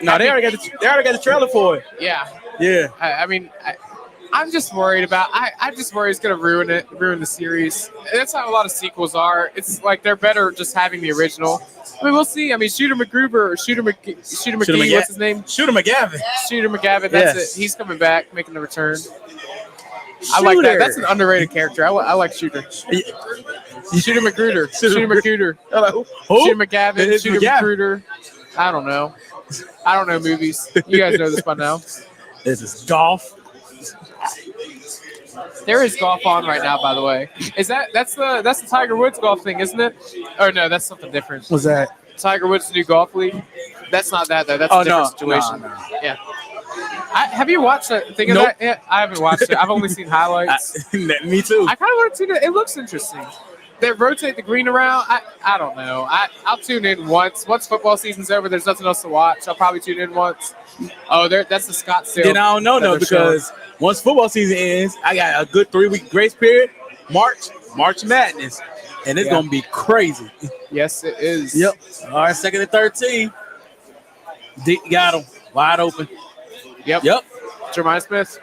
No, they already got the trailer for it. Yeah. Yeah. I'm just worried about. I'm just worried it's gonna ruin the series. That's how a lot of sequels are. It's like they're better just having the original. I mean, we'll see. I mean, Shooter McGee, what's his name? Shooter McGavin. Shooter McGavin. That's it. He's coming back, making the return. I like that. That's an underrated character. I like Shooter. Shooter McGruder. Shooter McGruder. Who? Shooter McGavin. Shooter McGruder. I don't know movies. You guys know this by now. This is golf. There is golf on right now, by the way. That's the Tiger Woods golf thing, isn't it? Or no, that's something different. What's that? Tiger Woods' new golf league. That's not that though. That's a different situation. No. Yeah. Have you watched that thing of that yet? I haven't watched it. I've only seen highlights. Me too. I kind of want to see that. It looks interesting. They rotate the green around. I don't know. I'll tune in once. Once football season's over, there's nothing else to watch. I'll probably tune in once. Oh, that's the Scottsdale. Then I don't know because once football season ends, I got a good 3-week grace period. March Madness, and it's gonna be crazy. Yes, it is. Yep. All right, 2nd and 13. Got him wide open. Yep. Jeremiah Smith.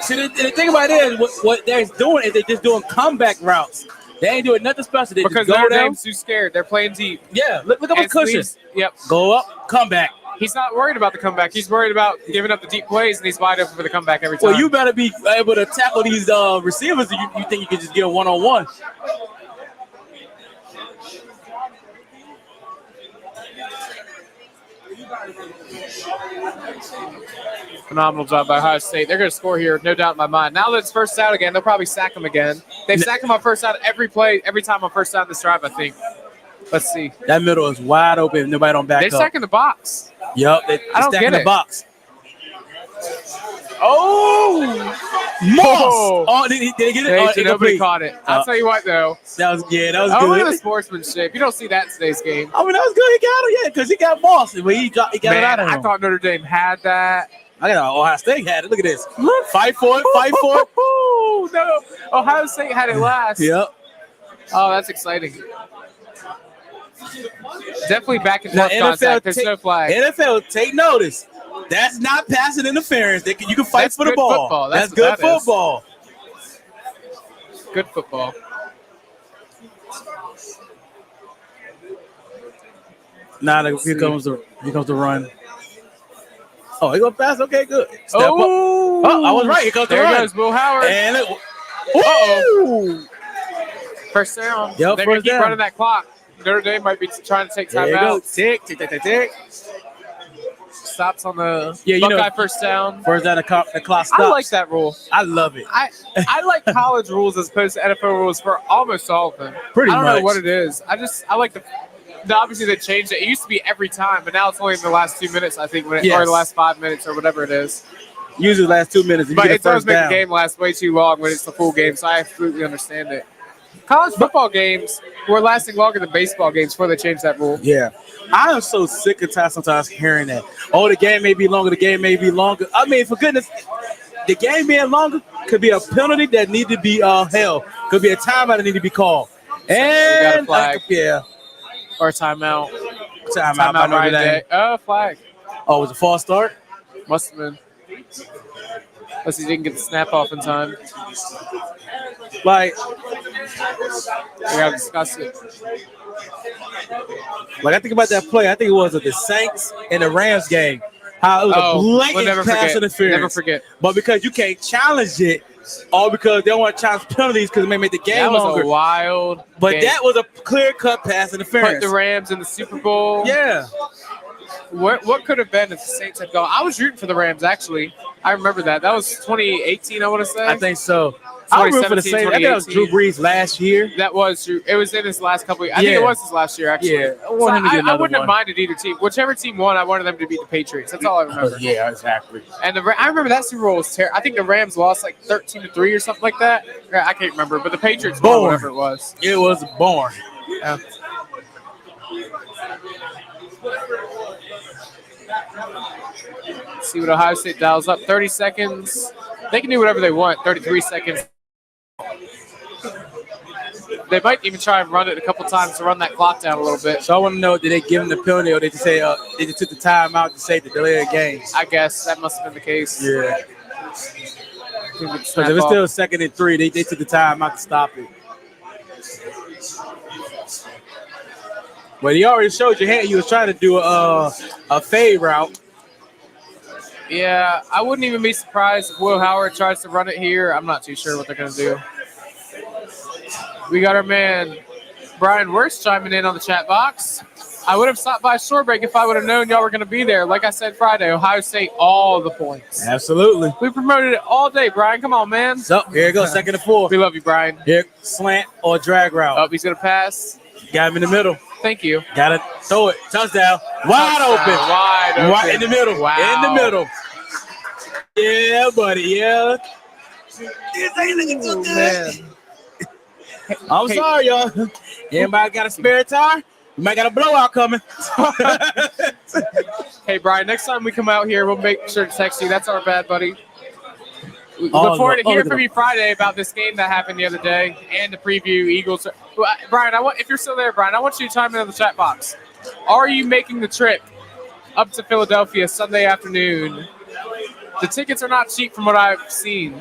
See, the thing about it is what they're doing is they're just doing comeback routes. They ain't doing nothing special. They Because just go Notre down. Dame's too scared. They're playing deep. Yeah, look up his cushion. Yep. Go up, come back. He's not worried about the comeback. He's worried about giving up the deep plays, and he's wide open for the comeback every time. Well, you better be able to tackle these receivers. You think you can just get a one-on-one? Phenomenal job by Ohio State. They're going to score here, no doubt in my mind. Now that it's first down again, they'll probably sack him again. They've sacked him on first down every time on first down this drive, I think. Let's see. That middle is wide open. Nobody don't back They up. sack in the box. Yep, I don't stack get in the it. box. Oh! Moss! Oh, did he get it? Hey, Oh, nobody incomplete. caught it. I'll tell you what, though. That was good. Oh, look at the good. sportsmanship. You don't see that in today's game. I mean, that was good. He got him, because he got Moss. But he got it out of him. I thought Notre Dame had that. I got Ohio State had it. Look at this. Fight for it. Fight for it. No. Ohio State had it last. Yep. Oh, that's exciting. Definitely back and Now, forth contact. There's no flag. NFL, take notice. That's not passing interference. You can fight That's for the good ball. football. That's That's good what that is. football. Good football. Now here comes the run. Oh, he gonna pass. Okay, good. Step up. Oh, I was right. Here comes the there run. goes Will Howard. And Uh-oh. First down. Yep, They're going to first keep down. running that clock. Notre Dame might be trying to take There time you go. out. Tick, tick, tick, tick, tick. Stops on the Yeah, you Buckeye know, first down. First down, the clock stops. I like that rule. I love it. I like college rules as opposed to NFL rules for almost all of them. Pretty I don't much. know what it is. I like the obviously they changed it. It used to be every time, but now it's only in the last 2 minutes, I think, or the last 5 minutes or whatever it is. Usually the last 2 minutes. But it does first make down. the game last way too long when it's the full game, so I absolutely understand it. College football games were lasting longer than baseball games before they changed that rule. Yeah. I am so sick and tired sometimes hearing that. Oh, the game may be longer. The game may be longer. I mean, for goodness, the game being longer could be a penalty that need to be held. Could be a timeout that need to be called. And got a flag. Yeah. Or a timeout. Timeout by Notre Dame. Flag. Oh, it was a false start? Must have been. Unless he didn't get the snap off in time. Like, we gotta discuss it. Like, I think about that play. I think it was the Saints and the Rams game. How it was a blatant pass interference. Never forget. But because you can't challenge it, all because they don't want to challenge penalties because it may make the game longer. That was a wild But game. that was a clear-cut pass interference. Put the Rams in the Super Bowl. Yeah. What could have been if the Saints had gone? I was rooting for the Rams, actually. I remember that. That was 2018, I want to say. I think so. I remember for the Saints. I think that was Drew Brees last year. That was true. It was in his last couple of years. I think it was his last year, actually. Yeah. I want him to get I another wouldn't one. have minded either team. Whichever team won, I wanted them to beat the Patriots. That's all I remember. Yeah, exactly. And I remember that Super Bowl was terrible. I think the Rams lost like 13-3 or something like that. I can't remember, but the Patriots won, whatever it was. It was born. Yeah. See what Ohio State dials up. 30 seconds. They can do whatever they want. 33 seconds. They might even try and run it a couple times to run that clock down a little bit. So I want to know, did they give him the penalty or did they say they just took the time out to say to delay the game? I guess that must have been the case. Yeah. Because if it's still 2nd and 3, they took the time out to stop it. But he already showed your hand. He was trying to do a fade route. Yeah, I wouldn't even be surprised if Will Howard tries to run it here. I'm not too sure what they're going to do. We got our man Brian Worst chiming in on the chat box. I would have stopped by Shorebreak if I would have known y'all were going to be there. Like I said Friday, Ohio State, all the points. Absolutely. We promoted it all day, Brian. Come on, man. So here it goes, 2nd and 4. We love you, Brian. Here, slant or drag route. Oh, he's going to pass. Got him in the middle. Thank you. Got to throw it. Touchdown. Wide open. Wide open. Right in the middle. Wow. In the middle. Yeah, buddy. Yeah. Ooh, man. I'm sorry, y'all. Anybody got a spare tire? You might got a blowout coming. Hey, Brian, next time we come out here, we'll make sure to text you. That's our bad, buddy. Look forward to hearing from you Friday about this game that happened the other day and to preview Eagles. Brian, if you're still there, Brian, I want you to chime in the chat box. Are you making the trip up to Philadelphia Sunday afternoon? The tickets are not cheap from what I've seen.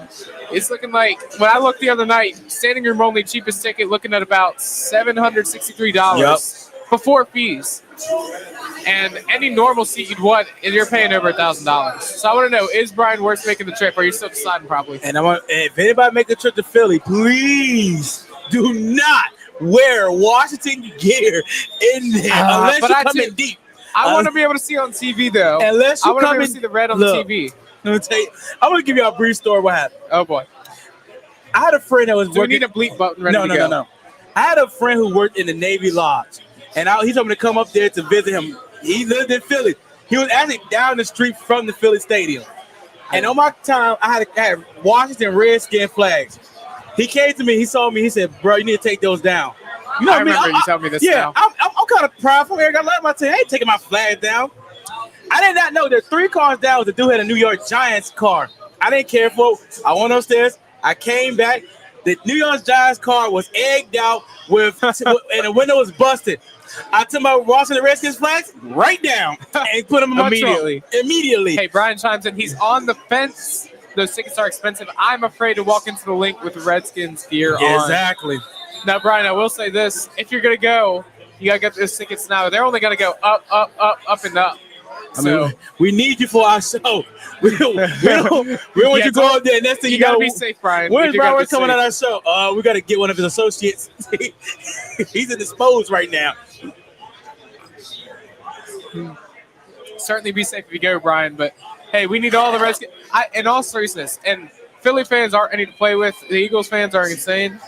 It's looking like, when I looked the other night, standing room only cheapest ticket looking at about $763 before fees. And any normal seat you'd want, you're paying over $1,000. So I want to know, is Brian worth making the trip? Or are you still deciding probably? And if anybody make the trip to Philly, please do not wear Washington gear in there unless you come in deep. I want to be able to see on TV though. Unless you I want to come be able in, to see the red on the TV. Let me tell you, I'm going to give you a brief story what happened. Oh, boy. I had a friend that was working. We need a bleep button ready to go. No. I had a friend who worked in the Navy Lodge, and he told me to come up there to visit him. He lived in Philly. He was actually down the street from the Philly Stadium. And on my time, I had Washington Redskin flags. He came to me. He saw me. He said, bro, you need to take those down. You know I remember you telling me this now. I'm kind of prideful. Eric, I love my team. I ain't taking my flag down. I did not know that 3 cars down was a dude had a New York Giants car. I didn't care for it. I went upstairs. I came back. The New York Giants car was egged out and the window was busted. I took my Washington Redskins flags right down and put them in my trunk. Immediately. Hey, Brian chimes in. He's on the fence. Those tickets are expensive. I'm afraid to walk into the link with the Redskins gear on. Exactly. Now, Brian, I will say this. If you're going to go, you got to get those tickets now. They're only going to go up, up, up, up, and up. I mean, we need you for our show. We don't want you to go up there. Next thing you got to be safe, Brian. Where's Brian coming at our show? We got to get one of his associates. He's indisposed right now. Certainly be safe if you go, Brian. But, hey, we need all the Redskins. In all seriousness, and Philly fans aren't any to play with. The Eagles fans are insane.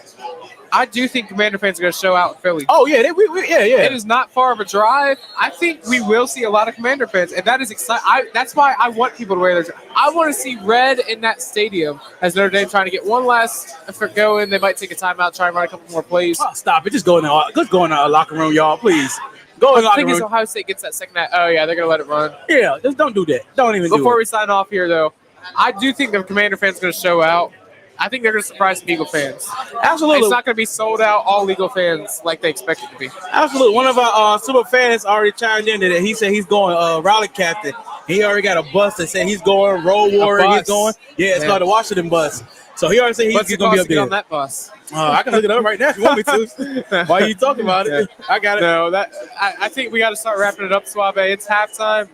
I do think Commander fans are going to show out in Philly. Oh, yeah. Yeah. It is not far of a drive. I think we will see a lot of Commander fans, and that is exciting. That's why I want people to wear their jerseys. I want to see red in that stadium as Notre Dame trying to get one last effort going. They might take a timeout, try and run a couple more plays. Oh, stop it. Just go in the locker room, y'all, please. Go in the locker room. The thing is, Ohio State gets that second half. Oh, yeah, they're going to let it run. Yeah, just don't do that. Don't even do it. Before we sign off here, though, I do think the Commander fans are going to show out. I think they're going to surprise some Eagle fans. Absolutely. It's not going to be sold out all Eagle fans like they expect it to be. Absolutely. One of our super fans already chimed in that he said he's going rally captain. He already got a bus that said he's going road warrior. He's going. Yeah, it's called the Washington bus. So he already said he's going to be up there. On that bus? I can look it up right now if you want me to. Why are you talking about it? I got it. No, I think we got to start wrapping it up, Suave. It's halftime.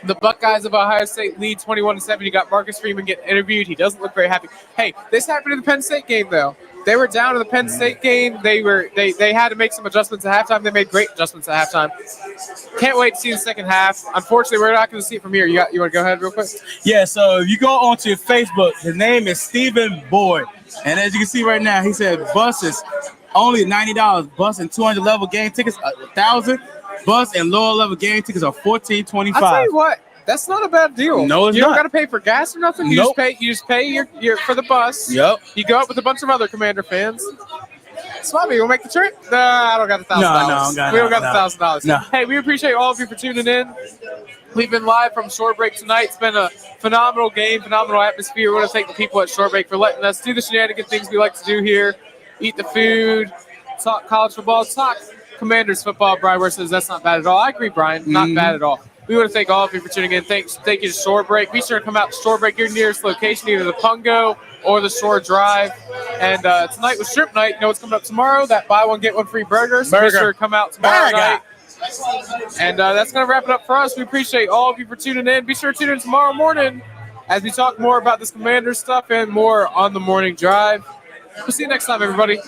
The Buckeyes of Ohio State lead 21-7. You got Marcus Freeman getting interviewed. He doesn't look very happy. Hey, this happened in the Penn State game, though. They were down in the Penn State game. They had to make some adjustments at halftime. They made great adjustments at halftime. Can't wait to see the second half. Unfortunately, we're not going to see it from here. You want to go ahead real quick? Yeah, so if you go onto your Facebook, his name is Stephen Boyd. And as you can see right now, he said buses only $90. Bus and 200 level game tickets, $1,000. Bus and lower level game tickets are $14.25. I'll tell you what, that's not a bad deal. No, it's you not. don't got to pay for gas or nothing. You just pay your for the bus. Yep. You go up with a bunch of other Commander fans. Swabby, you want to make the trip? No, I don't got the $1,000. No, we don't got the $1,000. No. Hey, we appreciate all of you for tuning in. We've been live from Shorebreak tonight. It's been a phenomenal game, phenomenal atmosphere. We want to thank the people at Shorebreak for letting us do the shenanigan things we like to do here. Eat the food, talk college football, talk Commanders football. Brian Ware says that's not bad at all. I agree, Brian. Not bad at all. We want to thank all of you for tuning in. Thank you to Shorebreak. Be sure to come out to Shorebreak, your nearest location, either the Pungo or the Shore Drive. And tonight was Strip Night. You know what's coming up tomorrow? That buy one, get one free burger. So be sure to come out tomorrow night. And that's going to wrap it up for us. We appreciate all of you for tuning in. Be sure to tune in tomorrow morning as we talk more about this Commander stuff and more on the morning drive. We'll see you next time, everybody.